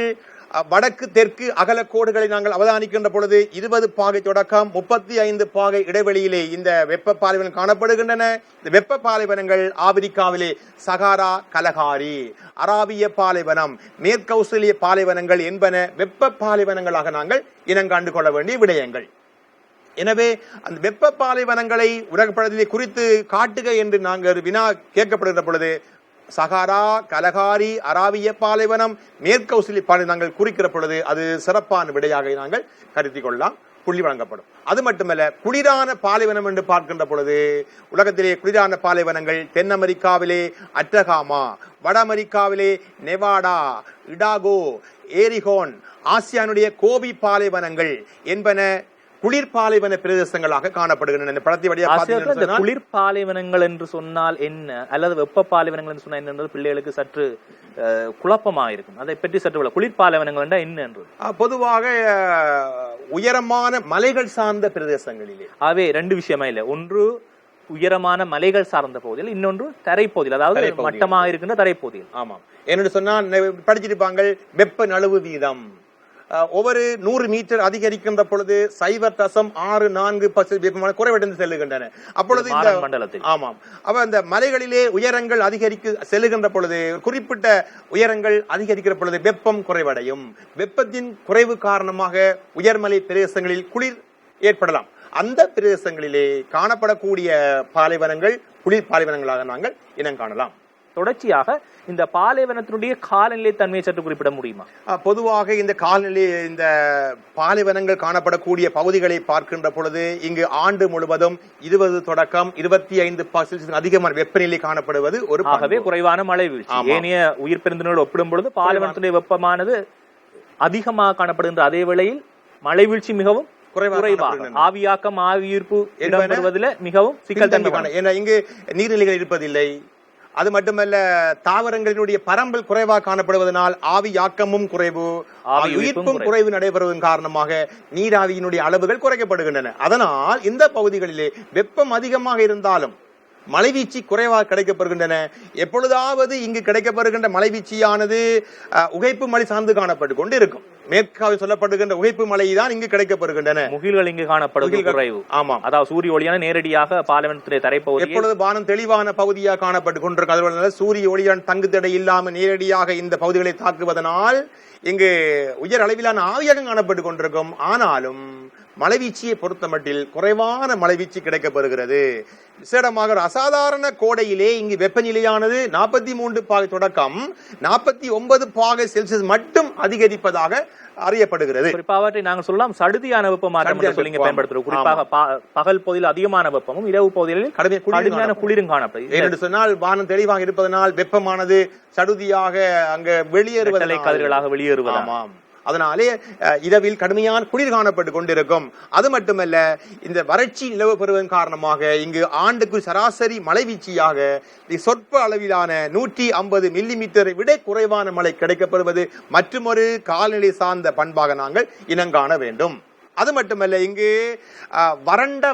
வடக்கு தெற்கு அகலக்கோடுகளை நாங்கள் அவதானிக்கின்ற பொழுது 20 பாகை தொடக்கம் 35 பாகை இடைவெளியிலே இந்த வெப்ப பாலைவனம் காணப்படுகின்றன. இந்த வெப்ப பாலைவனங்கள் ஆப்பிரிக்காவிலே சகாரா, கலகாரி, அராபிய பாலைவனம், மேற்கு ஆஸ்திரேலிய பாலைவனங்கள் என்பன வெப்ப பாலைவனங்களாக நாங்கள் இனங்காண்டு கொள்ள வேண்டிய விடயங்கள். எனவே அந்த வெப்ப பாலைவனங்களை உலகப்படத்திலே குறித்து காட்டுக என்று நாங்கள் வினா கேட்கப்படுகிற பொழுது சகாரா, கலகாரி, அராபிய பாலைவனம், மேற்கு ஆஸ்திரேலிய பாலைவனம் நாங்கள் குறிக்கிற பொழுது அது சிறப்பான விடையாக நாங்கள் கருதி கொள்ளலாம், புள்ளி வழங்கப்படும். அது மட்டுமல்ல, குளிரான பாலைவனம் என்று பார்க்கின்ற பொழுது உலகத்திலே குளிரான பாலைவனங்கள் தென் அமெரிக்காவிலே அட்டகாமா, வட அமெரிக்காவிலே நெவாடா, இடாகோ, ஏரிகோன், ஆசியானுடைய கோபி பாலைவனங்கள் என்பன குளிர் பாலைவன பிரதேசங்களாக காணப்படுகின்றன. இந்த படத்தை வழியா இந்த குளிர் பாலைவனங்கள் என்று சொன்னால் என்ன, அல்லது வெப்ப பாலைவனங்கள் என்று சொன்னால் என்ன, பிள்ளைகளுக்கு சற்று குழப்பமாக இருக்கும். அதை பற்றி சற்று குளிர் பாலைவனங்கள் என்றால் என்ன என்று. பொதுவாக உயரமான மலைகள் சார்ந்த பிரதேசங்களிலே ஆகவே ரெண்டு விஷயமா இல்லை. ஒன்று உயரமான மலைகள் சார்ந்த பகுதியில், இன்னொன்று தரைப்பகுதியில், அதாவது மட்டமாக இருக்கின்ற தரைப்பகுதியில். ஆமாம், என்னென்னு சொன்னால் படிச்சிருப்பாங்க வெப்ப நழுவு வீதம் ஒவ்வொரு 100 மீட்டர் அதிகரிக்கின்ற பொழுது 0.64% குறைவடைந்து செல்லுகின்றன. அப்பொழுது இந்த மண்டலத்தில் ஆமாம், அப்ப அந்த மலைகளிலே உயரங்கள் செல்லுகின்ற பொழுது, குறிப்பிட்ட உயரங்கள் அதிகரிக்கிற பொழுது வெப்பம் குறைவடையும். வெப்பத்தின் குறைவு காரணமாக உயர்மலை பிரதேசங்களில் குளிர் ஏற்படலாம். அந்த பிரதேசங்களிலே காணப்படக்கூடிய பாலைவனங்கள் குளிர் பாலைவனங்களாக நாங்கள் இனம் காணலாம். தொடர்ச்சியாக இந்த பாலைவனத்தினுடைய காலநிலை தன்மையை சற்று குறிப்பிட முடியுமா? பொதுவாக இந்த காலநிலை, இந்த பாலைவனங்கள் காணப்படக்கூடிய பகுதிகளை பார்க்கின்ற பொழுது இங்கு ஆண்டு முழுவதும் 20 தொடக்கம் 25% அதிகமான வெப்பநிலை காணப்படுவது ஒரு ஆகவே குறைவான மழை வீழ்ச்சி. ஏனைய உயிர் பெருந்தினோடு ஒப்பிடும் பொழுது பாலைவனத்துடைய வெப்பமானது அதிகமாக காணப்படுகின்ற அதே வேளையில் மழை வீழ்ச்சி மிகவும் குறைவாக, ஆவியாக்கம் ஆவியீர்ப்பு இடம்பெறுவதில் மிகவும் சிக்கல் தன்மை. ஏன்னா இங்கு நீர்நிலைகள் இருப்பதில்லை. அது மட்டுமல்ல, தாவரங்களினுடைய பரம்பல் குறைவாக காணப்படுவதனால் ஆவியாக்கமும் குறைவு, உயிர்ப்பும் குறைவு நடைபெறுவதன் காரணமாக நீராவியினுடைய அளவுகள் குறைக்கப்படுகின்றன. அதனால் இந்த பகுதிகளிலே வெப்பம் அதிகமாக இருந்தாலும் மழைவீழ்ச்சி குறைவாக கிடைக்கப்படுகின்றன. எப்பொழுதாவது இங்கு கிடைக்கப்படுகின்ற மழைவீழ்ச்சியானது உகைப்பு மழை சார்ந்து காணப்பட்டு கொண்டு இருக்கும். மேற்காவில் சொல்லப்படுகின்ற உகைப்பு மழை தான் இங்கு கிடைக்கப்படுகின்றன. முகில்கள் இங்கு காணப்படுவது குறைவு. ஆமாம், அதாவது சூரிய ஒளியான நேரடியாக பாலைவனத்திலே தரைப்பகுதி எப்பொழுது வானம் தெளிவான பகுதியாக காணப்பட்டு கொண்டிருக்கும். அதுபோல சூரிய ஒளியான் தங்கு தடை இல்லாமல் நேரடியாக இந்த பகுதிகளை தாக்குவதனால் இங்கு உயர் அளவிலான ஆவியாகம் காணப்பட்டு கொண்டிருக்கும். ஆனாலும் மழைவீழ்ச்சியை பொறுத்த மட்டில் குறைவான மழைவீழ்ச்சி கிடைக்கப்படுகிறது. விசேடமாக ஒரு அசாதாரண கோடையிலே இங்கு வெப்பநிலையானது 43 தொடக்கம் 49 மட்டும் அதிகரிப்பதாக அறியப்படுகிறது. குறிப்பாக நாங்கள் சொல்லலாம் சடுதியான வெப்பமாற்றம் பயன்படுத்துறோம். குறிப்பாக பகல் பகுதியில் அதிகமான வெப்பமும் இரவு பகுதிகளில் கடுமையான குளிரும் காணப்படுகிறது. என்று சொன்னால் வானம் தெளிவாக இருப்பதனால் வெப்பமானது சடுதியாக அங்க வெளியேறுவதை கதிர்களாக வெளியேறுவதாம். அதனாலே இரவில் கடுமையான குளிர் காணப்பட்டு கொண்டிருக்கும். அது மட்டுமல்ல, இந்த வறட்சி நிலவு பெறுவதன் காரணமாக இங்கு ஆண்டுக்கு சராசரி மழை வீழ்ச்சியாக சொற்ப அளவிலான 150 மில்லிமீட்டரை விட குறைவான மழை கிடைக்கப்படுவது மற்றொரு காலநிலை சார்ந்த பண்பாக நாங்கள் இனங்காண வேண்டும். அது மட்டுமல்ல, இங்கு வறண்ட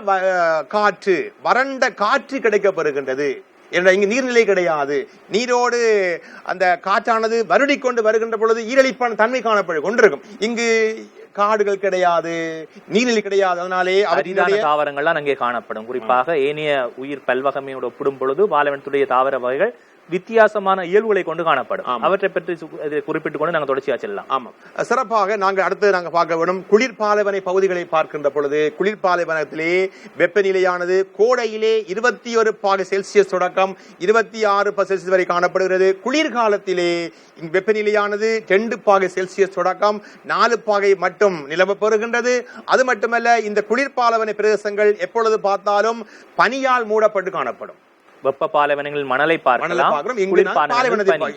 காற்று கிடைக்கப்படுகின்றது. இங்கு நீர்நிலை கிடையாது. நீரோடு அந்த காற்றானது வருடி கொண்டு வருகின்ற பொழுது ஈரலிப்பான தன்மை காணப்பட்டு கொண்டிருக்கும். இங்கு காடுகள் கிடையாது, நீர்நிலை கிடையாது. அதனாலே அரிதான தாவரங்கள்லாம் அங்கே காணப்படும். குறிப்பாக ஏனைய உயிர் பல்வகமையோடு ஒப்பிடும் பொழுது பாலைவனத்துடைய தாவர வகைகள் வித்தியாசமான இயல்புகளை கொண்டு காணப்படும். அவற்றை பற்றி குறிப்பிட்டுக் கொண்டு நாங்கள் தொடர்ச்சியா செல்லலாம். ஆமாம், சிறப்பாக அடுத்து பார்க்க வேண்டும் குளிர் பாலைவன பகுதிகளை பார்க்கின்ற பொழுது, குளிர் பாலைவனத்திலே வெப்பநிலையானது கோடையிலே 21°C தொடக்கம் 26% வரை காணப்படுகிறது. குளிர்காலத்திலே வெப்பநிலையானது 2°C தொடக்கம் 4 மட்டும் நிலவ பெறுகின்றது. அது மட்டுமல்ல, இந்த குளிர் பாலைவன பிரதேசங்கள் எப்பொழுது பார்த்தாலும் பனியால் மூடப்பட்டு காணப்படும். வெப்ப பாலைவனங்களில் மணலை பார்க்கலாம்,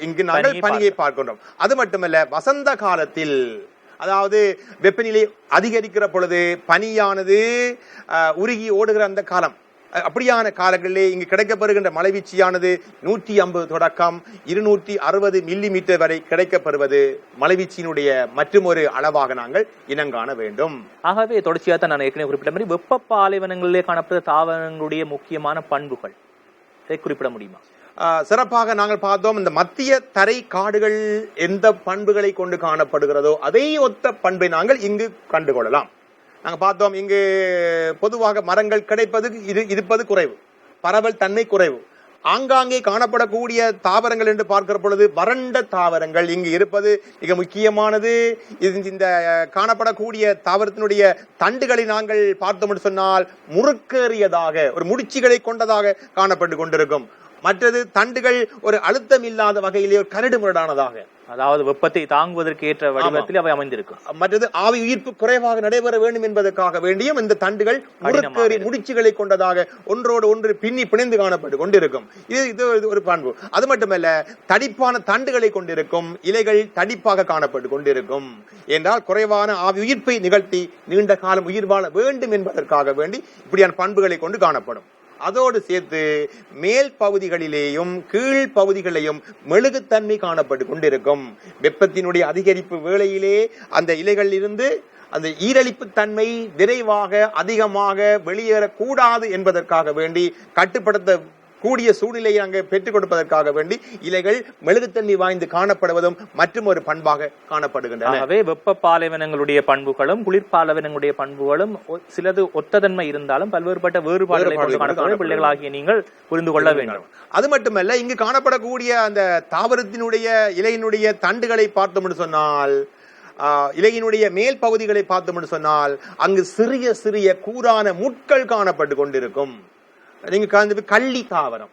இங்கு நாங்கள் பனியை பார்க்கின்றோம். அது மட்டுமல்ல, வசந்த காலத்தில், அதாவது வெப்பநிலை அதிகரிக்கிற பொழுது பனியானது உருகி ஓடுகிற அந்த காலம், அப்படியான காலங்களிலே இங்கு கிடைக்கப்படுகின்ற மழைவீழ்ச்சியானது 150 தொடக்கம் 260 மில்லிமீட்டர் வரை கிடைக்கப்படுவது மழைவீழ்ச்சியினுடைய மற்றொரு அளவாக நாங்கள் இனங்காண வேண்டும். ஆகவே தொடர்ச்சியாக தான் நான் ஏற்கனவே குறிப்பிட்ட மாதிரி வெப்ப பாலைவனங்களிலே காணப்படுற தாவரங்களுடைய முக்கியமான பண்புகள் குறிப்பிட முடியுமா? சிறப்பாக நாங்கள் பார்த்தோம், இந்த மத்திய தரை காடுகள் எந்த பண்புகளை கொண்டு காணப்படுகிறதோ அதே ஒத்த பண்பை நாங்கள் இங்கு கண்டுகொள்ளலாம். நாங்கள் பார்த்தோம், இங்கு பொதுவாக மரங்கள் இருப்பது குறைவு, பரவல் தன்மை குறைவு. ஆங்காங்கே காணப்படக்கூடிய தாவரங்கள் என்று பார்க்கிற பொழுது வறண்ட தாவரங்கள் இங்கு இருப்பது மிக முக்கியமானது. இந்த காணப்படக்கூடிய தாவரத்தினுடைய தண்டுகளை நாங்கள் பார்த்தோம் என்று சொன்னால் முறுக்கேறியதாக, ஒரு முடிச்சுகளை கொண்டதாக காணப்பட்டு கொண்டிருக்கும். மற்றது தண்டுகள் ஒரு அழுத்தம் இல்லாத வகையிலே ஒரு கரடு முரடானதாக, அதாவது வெப்பத்தை தாங்குவதற்கு ஏற்ற வடிவத்தில் அவை அமைந்திருக்கும். மற்றது ஆவி உயிர்ப்பு குறைவாக நடைபெற வேண்டும் என்பதற்காக வேண்டியும் இந்த தண்டுகள் முறுக்கேறி முடிச்சுகளை கொண்டதாக ஒன்றோடு ஒன்று பின்னி பிணைந்து காணப்பட்டு கொண்டிருக்கும். இது ஒரு பண்பு. அது மட்டுமல்ல, தடிப்பான தண்டுகளை கொண்டிருக்கும். இலைகள் தடிப்பாக காணப்பட்டு கொண்டிருக்கும். என்றால் குறைவான ஆவி உயிர்ப்பை நிகழ்த்தி நீண்ட காலம் உயிர் வாழ வேண்டும் என்பதற்காக வேண்டி இப்படியான பண்புகளை கொண்டு காணப்படும். அதோடு சேர்த்து மேல் பகுதிகளிலேயும் கீழ் பகுதிகளிலேயும் மெழுகுத்தன்மை காணப்பட்டு கொண்டிருக்கும். வெப்பத்தினுடைய அதிகரிப்பு வேளையிலே அந்த இலைகளில் இருந்து அந்த ஈரலிப்பு தன்மை விரைவாக அதிகமாக வெளியேறக்கூடாது என்பதற்காக வேண்டி கட்டுப்படுத்த கூடிய சூழ்நிலையை அங்கே பெற்றுக் கொடுப்பதற்காக வேண்டி இலைகள் மெழுகுத்தன்மை வாய்ந்து காணப்படுவதும் மற்றும் ஒரு பண்பாக காணப்படுகின்றன. ஆகவே வெப்ப பாலைவனங்களுடைய பண்புகளும் குளிர்பாலைவனங்களுடைய பண்புகளும் சிலது ஒத்ததன்மை இருந்தாலும் பல்வேறுபட்ட வேறுபாடுகளை கொண்டு காணப்படுவது பிள்ளைகளாகிய நீங்கள் புரிந்து கொள்ள வேண்டும். அது மட்டுமல்ல, இங்கு காணப்படக்கூடிய அந்த தாவரத்தினுடைய இலையினுடைய தண்டுகளை பார்த்தோம்னு சொன்னால், இலையினுடைய மேல் பகுதிகளை பார்த்தோம்னு சொன்னால் அங்கு சிறிய சிறிய கூரான முட்கள் காணப்பட்டு கொண்டிருக்கும். நீங்க கள்ளி தாவரம்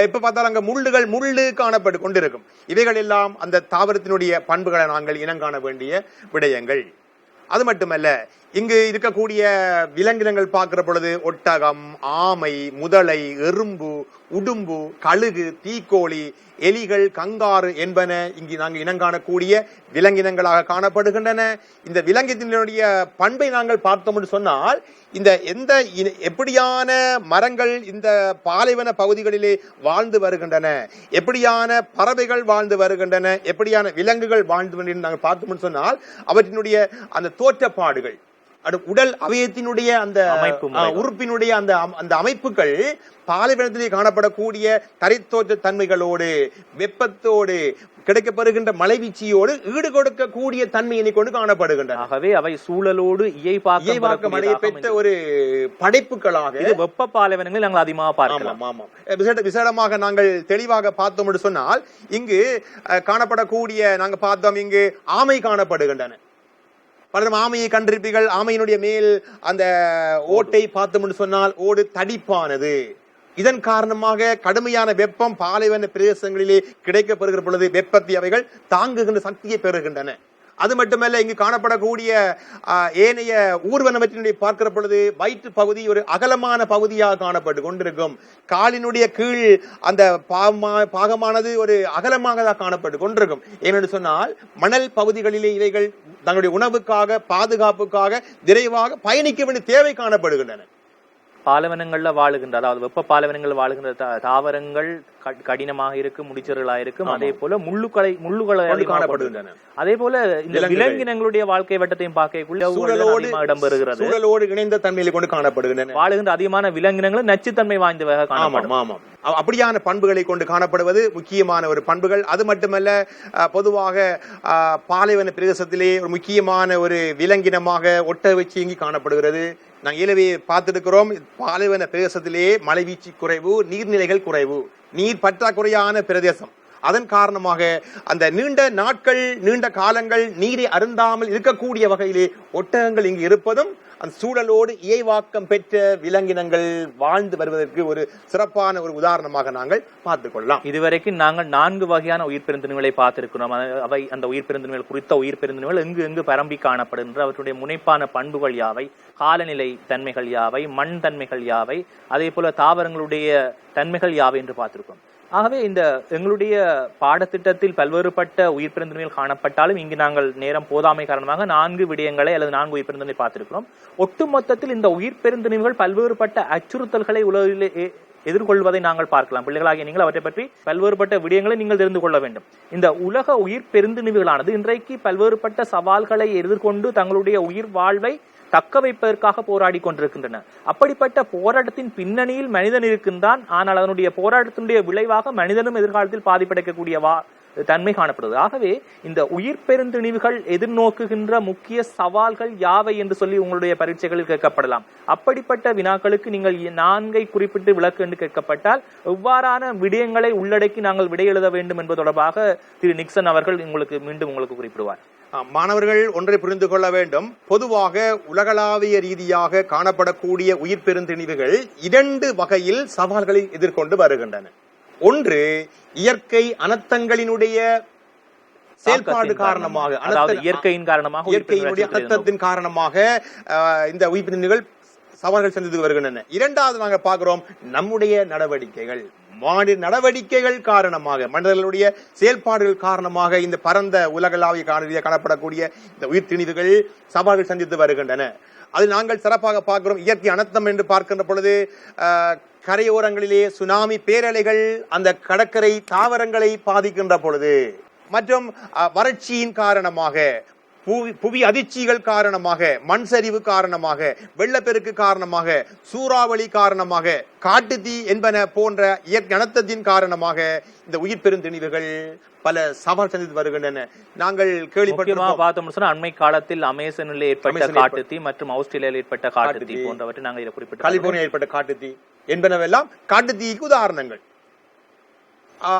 இப்ப பார்த்தாலும் அங்க முள்ளு காணப்பட்டு கொண்டிருக்கும். இவைகள் எல்லாம் அந்த தாவரத்தினுடைய பண்புகளை நாங்கள் இனங்காண வேண்டிய விடயங்கள். அது மட்டுமல்ல, இங்கு இருக்கக்கூடிய விலங்கினங்கள் பார்க்கிற பொழுது ஒட்டகம், ஆமை, முதலை, எறும்பு, உடும்பு, கழுகு, தீக்கோழி, எலிகள், கங்காரு என்பன இங்கு நாங்கள் இனங்காணக்கூடிய விலங்கினங்களாக காணப்படுகின்றன. இந்த விலங்கினுடைய பண்பை நாங்கள் பார்த்தோம் என்று சொன்னால், இந்த எப்படியான மரங்கள் இந்த பாலைவன பகுதிகளிலே வாழ்ந்து வருகின்றன, எப்படியான பறவைகள் வாழ்ந்து வருகின்றன, எப்படியான விலங்குகள் வாழ்ந்து வருகின்றன நாங்கள் பார்த்தோம் சொன்னால் அவற்றினுடைய அந்த தோற்றப்பாடுகள், உடல் அவயத்தினுடைய அந்த உறுப்பினுடைய அந்த அமைப்புகள் பாலைவனத்திலே காணப்படக்கூடிய தரைத்தோற்ற தன்மைகளோடு வெப்பத்தோடு கிடைக்கப்பெறுகின்ற மலைவீச்சியோடு ஈடு கொடுக்கக்கூடிய தன்மையினை கொண்டு காணப்படுகின்றன. ஆகவே அவை சூழலோடு இயைபாக்கம் பெற்ற ஒரு படைப்புகளாக வெப்ப பாலைவனங்களில் நாங்கள் அதிகமாக பார்க்கலாம். ஆமாம், விசேடமாக நாங்கள் தெளிவாக பார்த்தோம் என்று சொன்னால் இங்கு காணப்படக்கூடிய நாங்க பார்த்தோம், இங்கு ஆமை காணப்படுகின்றன. பலரும் ஆமையை கண்டிருப்பீர்கள். ஆமையினுடைய மேல் அந்த ஓட்டை பார்த்தோம் சொன்னால் ஓடு தடிப்பானது. இதன் காரணமாக கடுமையான வெப்பம் பாலைவன பிரதேசங்களிலே கிடைக்கப்படுகிற பொழுது வெப்பத்தை அவைகள் தாங்குகின்ற சக்தியை பெறுகின்றன. அது மட்டுமல்ல, இங்கு காணப்படக்கூடிய ஏனைய ஊர்வனவற்றினுடைய பார்க்கிற பொழுது வயிற்று பகுதி ஒரு அகலமான பகுதியாக காணப்பட்டு கொண்டிருக்கும். காலினுடைய கீழ் அந்த பாகமானது ஒரு அகலமாக காணப்பட்டு கொண்டிருக்கும். ஏனென்று சொன்னால் மணல் பகுதிகளிலே இவைகள் தங்களுடைய உணவுக்காக பாதுகாப்புக்காக விரைவாக பயணிக்க வேண்டிய தேவை காணப்படுகின்றன. பாலைவனங்கள்ல வாழுகின்ற, அதாவது வெப்ப பாலைவனங்கள் வாழுகின்ற தாவரங்கள் கடினமாக இருக்கும், முடிச்சர்களாக இருக்கும். அதே போல முள்ளுகளை காணப்படுகின்றன. அதே போல இந்த விலங்கினங்களுடைய வாழ்க்கை வட்டத்தையும் பார்க்கக்குள்ள இடம்பெறுகிறது. சூழலோடு இணைந்த தன்மையில கொண்டு காணப்படுகின்றன. வாழுகின்ற அதிகமான விலங்கினங்களும் நச்சுத்தன்மை வாய்ந்தவர்கள் காணப்படும். அப்படியான பண்புகளை கொண்டு காணப்படுவது முக்கியமான ஒரு பண்புகள். அது மட்டுமல்ல, பொதுவாக பாலைவன பிரதேசத்திலே ஒரு முக்கியமான ஒரு விலங்கினமாக ஒட்டகச்சிவிங்கி காணப்படுகிறது. நாங்கள் ஏலவே பார்த்திருக்கிறோம். பாலைவன பிரதேசத்திலே மழைவீழ்ச்சி குறைவு, நீர்நிலைகள் குறைவு, நீர் பற்றாக்குறையான பிரதேசம். அதன் காரணமாக அந்த நீண்ட நாட்கள் நீண்ட காலங்கள் நீரை அருந்தாமல் இருக்கக்கூடிய வகையிலே ஒட்டகங்கள் இங்கு இருப்பதும் அந்த சூழலோடு இயைவாக்கம் பெற்ற விலங்கினங்கள் வாழ்ந்து வருவதற்கு ஒரு சிறப்பான ஒரு உதாரணமாக நாங்கள் பார்த்துக் கொள்ளலாம். இதுவரைக்கும் நாங்கள் 4 வகையான உயிர் பெருந்தினங்களை பார்த்திருக்கிறோம். அவை அந்த உயிர் பெருந்தினங்கள் குறித்த உயிர் பெருந்தினங்கள் எங்கு பரம்பி காணப்படுகின்ற அவற்றுடைய முனைப்பான பண்புகள் யாவை, காலநிலை தன்மைகள் யாவை, மண் தன்மைகள் யாவை, அதே போல தாவரங்களுடைய தன்மைகள் யாவை என்று பார்த்திருக்கோம். ஆகவே இந்த எங்களுடைய பாடத்திட்டத்தில் பல்வேறுபட்ட உயிர் பெருந்தினங்கள் காணப்பட்டாலும் இங்கு நாங்கள் நேரம் போதாமை காரணமாக 4 விடயங்களை அல்லது 4 உயிர் பெருந்தினங்களை பார்த்திருக்கிறோம். ஒட்டுமொத்தத்தில் இந்த உயிர் பெருந்தினங்கள் பல்வேறுபட்ட அச்சுறுத்தல்களை உலகிலே எதிர்கொள்வதை நாங்கள் பார்க்கலாம். பிள்ளைகளாகிய நீங்கள் அவற்றை பற்றி பல்வேறுபட்ட விடயங்களை நீங்கள் தெரிந்து கொள்ள வேண்டும். இந்த உலக உயிர் பெருந்தினங்களானது இன்றைக்கு பல்வேறுபட்ட சவால்களை எதிர்கொண்டு தங்களுடைய உயிர் வாழ்வை தக்க வைப்பதற்காக போராடி கொண்டிருக்கின்றன. அப்படிப்பட்ட போராட்டத்தின் பின்னணியில் மனிதன் இருக்கின்றான். ஆனால் அதனுடைய போராட்டத்தினுடைய விளைவாக மனிதனும் எதிர்காலத்தில் பாதிப்படைக்கக்கூடிய தன்மை காணப்படுது. ஆகவே இந்த உயிர் பெருந்திணிவுகள் எதிர்நோக்குகின்ற முக்கிய சவால்கள் யாவை என்று சொல்லி உங்களுடைய பரீட்சைகளில் கேட்கப்படலாம். அப்படிப்பட்ட வினாக்களுக்கு நீங்கள் 4 குறிப்பிட்டு விளக்கு என்று கேட்கப்பட்டால் எவ்வாறான விடயங்களை உள்ளடக்கி நாங்கள் விடை எழுத வேண்டும் என்பது தொடர்பாக திரு நிக்சன் அவர்கள் மீண்டும் உங்களுக்கு குறிப்பிடுவார். மாணவர்கள் ஒன்றை புரிந்து கொள்ள வேண்டும். பொதுவாக உலகளாவிய ரீதியாக காணப்படக்கூடிய உயிர் பெருந்திணிவுகள் 2 வகையில் சவால்களை எதிர்கொண்டு வருகின்றன. ஒன்று, இயற்கை அனர்த்தங்களினுடைய செயல்பாடு காரணமாக, அதாவது இயற்கையின் காரணமாக, இயற்கையினுடைய அனர்த்தத்தின் காரணமாக இந்த உயிர்ப்பிரிவுகள் சவால்கள் சந்தித்து வருகின்றன. இரண்டாவது நாங்கள் பார்க்கிறோம் நம்முடைய நடவடிக்கைகள், நடவடிக்கைகள் காரணமாக, மனிதர்களுடைய செயல்பாடுகள் காரணமாக இந்த பரந்த உலகளாவிய காணப்படக்கூடிய இந்த உயிர் திணிவுகள் சவால்கள் சந்தித்து வருகின்றன. அது நாங்கள் சிறப்பாக பார்க்கிறோம். இயற்கை அனர்த்தம் என்று பார்க்கின்ற பொழுது கரையோரங்களிலே சுனாமி பேரலைகள் அந்த கடற்கரை தாவரங்களை பாதிக்கின்ற பொழுது, மற்றும் வறட்சியின் காரணமாக, புவி அதிர்ச்சிகள் காரணமாக, மண் சரிவு காரணமாக, வெள்ளப்பெருக்கு காரணமாக, சூறாவளி காரணமாக, காட்டுத்தீ என்பன போன்ற இயற்கை அனர்த்தத்தின் காரணமாக இந்த உயிர் பெருந்திணிவுகள் பல சவால் சந்தித்து வருகின்றன. நாங்கள் கேள்விப்பட்டோம் அண்மை காலத்தில் அமேசானில் ஏற்பட்ட காட்டுத்தீ மற்றும் ஆஸ்திரேலியாவில் ஏற்பட்ட காட்டுத்தீ போன்றவற்றை நாங்கள் இதை குறிப்பிட்டோம். கலிபோர்னியா ஏற்பட்ட காட்டுத்தீ என்பனவெல்லாம் காட்டுத்தீக்கு உதாரணங்கள்.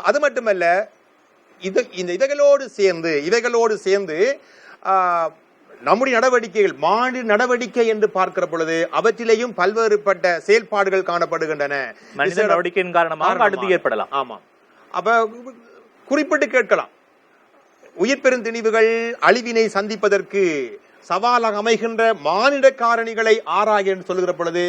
அது மட்டுமல்ல, இவைகளோடு சேர்ந்து நம்முடைய நடவடிக்கைகள், மாநில நடவடிக்கை என்று பார்க்கிற பொழுது அவற்றிலேயும் பல்வேறுபட்ட செயல்பாடுகள் காணப்படுகின்றன. மனித நடவடிக்கையின் காரணமாக அடுத்து ஏற்படலாம். ஆமா, அப்ப குறிப்பிட்டு கேட்கலாம். உயிர் பெருந்திணிவுகள் அழிவினை சந்திப்பதற்கு சவாலாக அமைகின்ற மானிட காரணிகளை ஆராய என்று சொல்லுகிற பொழுது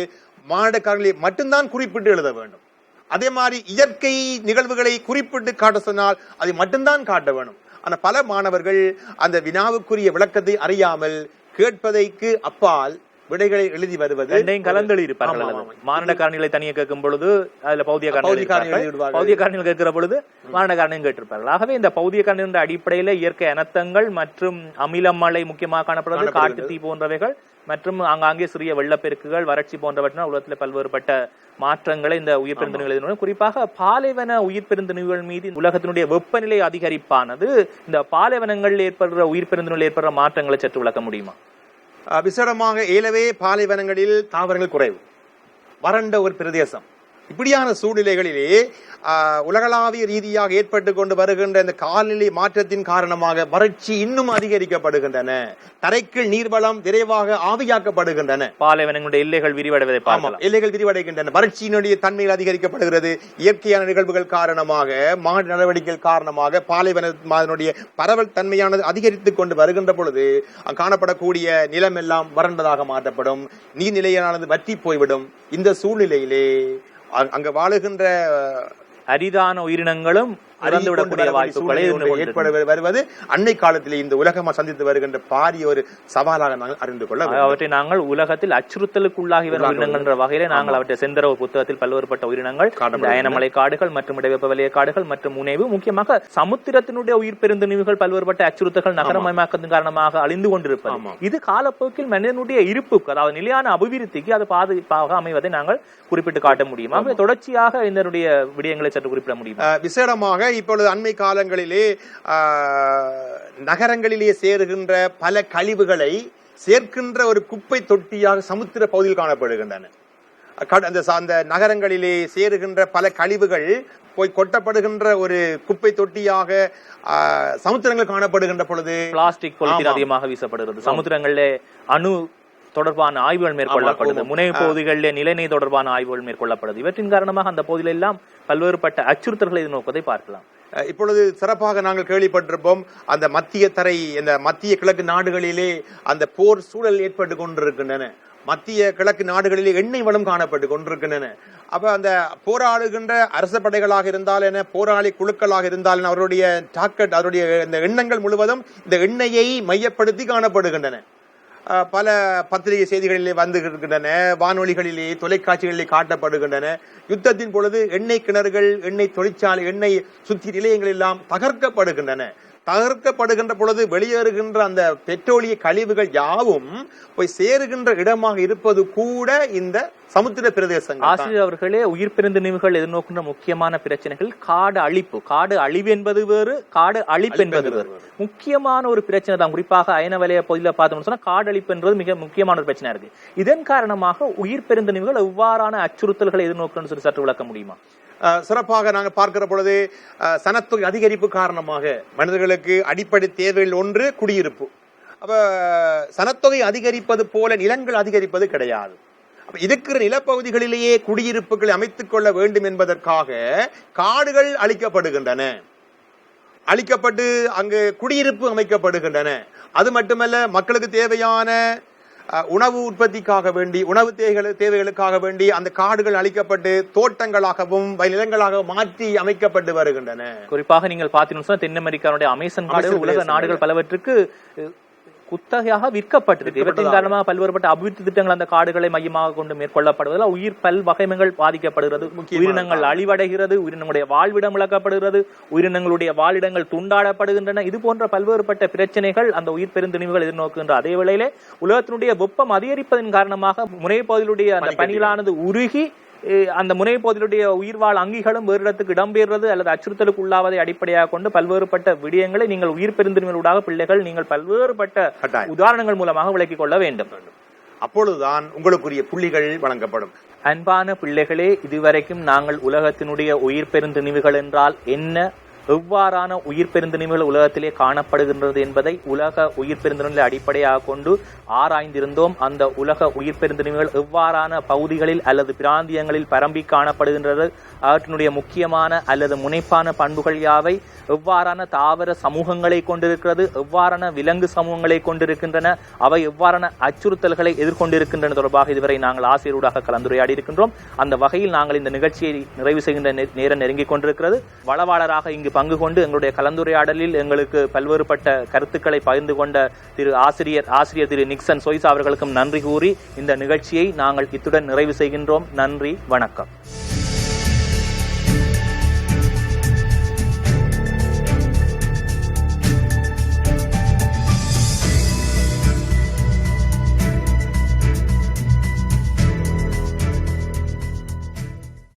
மானிட காரணிகளை மட்டும்தான் குறிப்பிட்டு எழுத வேண்டும். அதே மாதிரி இயற்கை நிகழ்வுகளை குறிப்பிட்டு காட்ட சொன்னால் அதை மட்டும்தான் காட்ட வேண்டும். ஆனா பல மாணவர்கள் அந்த வினாவுக்குரிய விளக்கத்தை அறியாமல் கேட்பதைக்கு அப்பால் விடைகளை எழுதி வருவது கலந்தெளி இருப்பார்கள். மானிட காரணிகளை தனியாக கேட்கும் பொழுது அதுல பௌதிக காரணிகள் கேட்கிற பொழுது மானிட காரணியும் கேட்டிருப்பார்கள். ஆகவே இந்த பௌதிக காரணியின் அடிப்படையில இயற்கை அனர்த்தங்கள் மற்றும் அமிலமழை முக்கியமாக காணப்படுவது, காட்டுத்தீ போன்றவைகள் மற்றும் ஆங்காங்கே சிறிய வெள்ளப்பெருக்குகள், வறட்சி போன்றவற்றினால் உலகத்தில் பல்வேறுபட்ட மாற்றங்களை இந்த உயிர் பெருந்திணிவுகள், குறிப்பாக பாலைவன உயிர் பெருந்திணிவுகள் மீது உலகத்தினுடைய வெப்பநிலை அதிகரிப்பானது இந்த பாலைவனங்களில் ஏற்படுற உயிர் பெருந்திணிவுகள் ஏற்படுற மாற்றங்களை சற்று விளக்க முடியுமா? விசேடமாக ஏலவே பாலைவனங்களில் தாவரங்கள் குறைவு, வறண்ட ஒரு பிரதேசம். இப்படியான சூழ்நிலைகளிலே உலகளாவிய ரீதியாக ஏற்பட்டு கொண்டு வருகின்ற இந்த காலநிலை மாற்றத்தின் காரணமாக வறட்சி இன்னும் அதிகரிக்கப்படுகின்றன. தரைக்குள் நீர்வளம் விரைவாக ஆவியாக்கப்படுகின்றன. பாலைவனங்களுடைய எல்லைகள் விரிவடைகின்றன. வறட்சியினுடைய தன்மைகள் அதிகரிக்கப்படுகிறது. இயற்கையான நிகழ்வுகள் காரணமாக, மாநில நடவடிக்கைகள் காரணமாக பாலைவனத்தினுடைய பரவல் தன்மையானது அதிகரித்துக் கொண்டு வருகின்ற பொழுது காணப்படக்கூடிய நிலம் எல்லாம் வறண்டதாக மாற்றப்படும். நீர்நிலையானது வற்றி போய்விடும். இந்த சூழ்நிலையிலே அங்க வாழுகின்ற அரிதான உயிரினங்களும் ஏற்பட வருவது அன்னை காலத்திலே இந்த உலகம் சந்தித்து வருகின்ற பாரிய ஒரு சவாலாக நாங்கள் அறிந்து கொள்ள, அவற்றை நாங்கள் உலகத்தில் அச்சுறுத்தலுக்குள்ளாகி வரும் உயிரினங்கள் என்ற வகையில நாங்கள் அவற்றை செந்தரவு புத்தகத்தில் பல்வேறுபட்ட உயிரினங்கள், அயனமலை காடுகள் மற்றும் இடைவெப்ப வலய காடுகள் மற்றும் உணவு, முக்கியமாக சமுத்திரத்தினுடைய உயிர் பெருந்திணிவுகள் பல்வேறுபட்ட அச்சுறுத்தல்கள் நகரமயமாக்கத்தின் காரணமாக அழிந்து கொண்டிருப்பது, இது காலப்போக்கில் மனிதனுடைய இருப்புக்கு, அதாவது நிலையான அபிவிருத்திக்கு அது பாதுகாப்பாக அமைவதை நாங்கள் குறிப்பிட்டு காட்ட முடியும். ஆகவே தொடர்ச்சியாக இதனுடைய விடயங்களை சற்று குறிப்பிட முடியும். விசேடமாக இப்பொழுது அண்மை காலங்களிலே நகரங்களிலே சேருகின்ற பல கழிவுகளை சேர்க்கின்ற ஒரு குப்பை தொட்டியாக சமுத்திர பகுதியில் காணப்படுகின்றன. அந்த நகரங்களிலே சேருகின்ற பல கழிவுகள் போய் கொட்டப்படுகின்ற ஒரு குப்பை தொட்டியாக சமுத்திரங்கள் காணப்படுகின்ற பொழுது பிளாஸ்டிக் பொலித்தீன் அதிகமாக வீசப்படுகிறது. சமுத்திரங்களிலே அணு தொடர்பான ஆய்வுகள் மேற்கொள்ளப்படுது, முனைவு பகுதிகளிலே நிலைநீர் தொடர்பான ஆய்வுகள் மேற்கொள்ளப்படுது. இவற்றின் காரணமாக அந்த பகுதியில் எல்லாம் பல்வேறுபட்ட அச்சுறுத்தல்களை எதிர்நோக்குவதை பார்க்கலாம். இப்பொழுது சிறப்பாக நாங்கள் கேள்விப்பட்டிருப்போம், அந்த மத்திய தரை, இந்த மத்திய கிழக்கு நாடுகளிலே அந்த போர் சூழல் ஏற்பட்டு கொண்டிருக்கின்றன. மத்திய கிழக்கு நாடுகளிலே எண்ணெய் வளம் காணப்பட்டு கொண்டிருக்கின்றன. அப்ப அந்த போராடுகின்ற அரச படைகளாக இருந்தால் என்ன, போராளி குழுக்களாக இருந்தால் அவருடைய டார்கெட், அவருடைய இந்த எண்ணங்கள் முழுவதும் இந்த எண்ணெயை மையப்படுத்தி காணப்படுகின்றன. பல பத்திரிகை செய்திகளிலே வந்து இருக்கின்றன, வானொலிகளிலே தொலைக்காட்சிகளிலே காட்டப்படுகின்றன. யுத்தத்தின் பொழுது எண்ணெய் கிணறுகள், எண்ணெய் தொழிற்சாலை, எண்ணெய் சுத்தி நிலையங்கள் எல்லாம் தகர்க்கப்படுகின்றன. தகர்க்கப்படுகின்ற பொழுது வெளியேறுகின்ற அந்த பெட்ரோலிய கழிவுகள் யாவும் போய் சேருகின்ற இடமாக இருப்பது கூட இந்த சமுத்திர பிரதேசங்கள். ஆசிரியர் அவர்களே, உயிர் பெருந்திணிவுகள் எதிர்நோக்கின்ற முக்கியமான பிரச்சனைகள் காடு அழிப்பு. காடு அழிவு என்பது வேறு, காடு அழிப்பு என்பது வேறு. முக்கியமான ஒரு பிரச்சனை தான். குறிப்பாக அயன வலய பகுதியில் பார்த்தோம்னு சொன்னா காடு அழிப்பு என்பது மிக முக்கியமான ஒரு பிரச்சனை இருக்கு. இதன் காரணமாக உயிர் பெருந்திணிவுகள் எவ்வாறான அச்சுறுத்தல்களை எதிர்நோக்கணும்னு சொல்லி சற்று விளக்க முடியுமா? சிறப்பாக நாங்கள் பார்க்கிற பொழுது சனத்தொகை அதிகரிப்பு காரணமாக மனிதர்களுக்கு அடிப்படை தேவைகள் ஒன்று குடியிருப்பு. அப்ப சனத்தொகை அதிகரிப்பது போல நிலங்கள் அதிகரிப்பது கிடையாது. இருக்கிற நிலப்பகுதிகளிலேயே குடியிருப்புகளை அமைத்துக் கொள்ள வேண்டும் என்பதற்காக காடுகள் அழிக்கப்படுகின்றன. அளிக்கப்பட்டு அங்கு குடியிருப்பு அமைக்கப்படுகின்றன. அது மட்டுமல்ல, மக்களுக்கு தேவையான உணவு உற்பத்திக்காக வேண்டி, உணவு தேவைகளுக்காக வேண்டி அந்த காடுகள் அளிக்கப்பட்டு தோட்டங்களாகவும் நிலங்களாகவும் மாற்றி அமைக்கப்பட்டு வருகின்றன. குறிப்பாக நீங்கள் பார்த்தீங்கன்னா தென் அமெரிக்காவுடைய அமேசான் காடுகள் உலக நாடுகள் பலவற்றுக்கு குத்தகையாக விற்கப்பட்டிருக்கு. இவற்றின் காரணமாக பல்வேறுபட்ட அபிவிருத்தி திட்டங்கள் அந்த காடுகளை மையமாக கொண்டு மேற்கொள்ளப்படுவதால் உயிர் பல்வகைமைகள் பாதிக்கப்படுகிறது, உயிரினங்கள் அழிவடைகிறது, உயிரினங்களுடைய வாழ்விடம் இழக்கப்படுகிறது, உயிரினங்களுடைய வாழிடங்கள் துண்டாடப்படுகின்றன. இது போன்ற பல்வேறுபட்ட பிரச்சனைகள் அந்த உயிர் பெருந்திணிவுகள் எதிர்நோக்குகின்ற அதே வேளையிலே உலகத்தினுடைய வெப்பம் அதிகரிப்பதன் காரணமாக முனைப்பகுதியிலுடைய அந்த பனிகளானது உருகி அந்த முனைப்பகுதியிலுடைய உயிர்வாழ் அங்கிகளும் வேறு இடத்துக்கு இடம்பெறுவது அல்லது அச்சுறுத்தலுக்கு உள்ளாவதை அடிப்படையாக கொண்டு பல்வேறுபட்ட விடயங்களை நீங்கள் உயிர் பெருந்திணிவுகளாக பிள்ளைகள் நீங்கள் பல்வேறுபட்ட உதாரணங்கள் மூலமாக விளக்கிக் கொள்ள வேண்டும். அப்பொழுதுதான் உங்களுக்குரிய புள்ளிகள் வழங்கப்படும். அன்பான பிள்ளைகளே, இதுவரைக்கும் நாங்கள் உலகத்தினுடைய உயிர் பெருந்திணிவுகள் என்றால் என்ன, எவ்வாறான உயிர் பெருந்திணிவுகள் உலகத்திலே காணப்படுகின்றது என்பதை உலக உயிர் பெருந்திணிவுகளை அடிப்படையாக கொண்டு ஆராய்ந்திருந்தோம். அந்த உலக உயிர் பெருந்திணிவுகள் எவ்வாறான பகுதிகளில் அல்லது பிராந்தியங்களில் பரம்பி காணப்படுகின்றது, அவற்றினுடைய முக்கியமான அல்லது முனைப்பான பண்புகள் யாவை, எவ்வாறான தாவர சமூகங்களை கொண்டிருக்கிறது, எவ்வாறான விலங்கு சமூகங்களை கொண்டிருக்கின்றன, அவை எவ்வாறான அச்சுறுத்தல்களை எதிர்கொண்டிருக்கின்றன தொடர்பாக இதுவரை நாங்கள் ஆசிரியரோடாக கலந்துரையாடி இருக்கின்றோம். அந்த வகையில் நாங்கள் இந்த நிகழ்ச்சியை நிறைவு செய்கின்ற நேரம் நெருங்கிக் கொண்டிருக்கிறது. வளவாளராக இங்கு பங்கு கொண்டு எங்களுடைய கலந்துரையாடலில் எங்களுக்கு பல்வேறுபட்ட கருத்துக்களை பகிர்ந்து கொண்ட ஆசிரியர் திரு நிக்சன் சொய்சா அவர்களுக்கும் நன்றி கூறி இந்த நிகழ்ச்சியை நாங்கள் இத்துடன் நிறைவு செய்கின்றோம். நன்றி, வணக்கம்.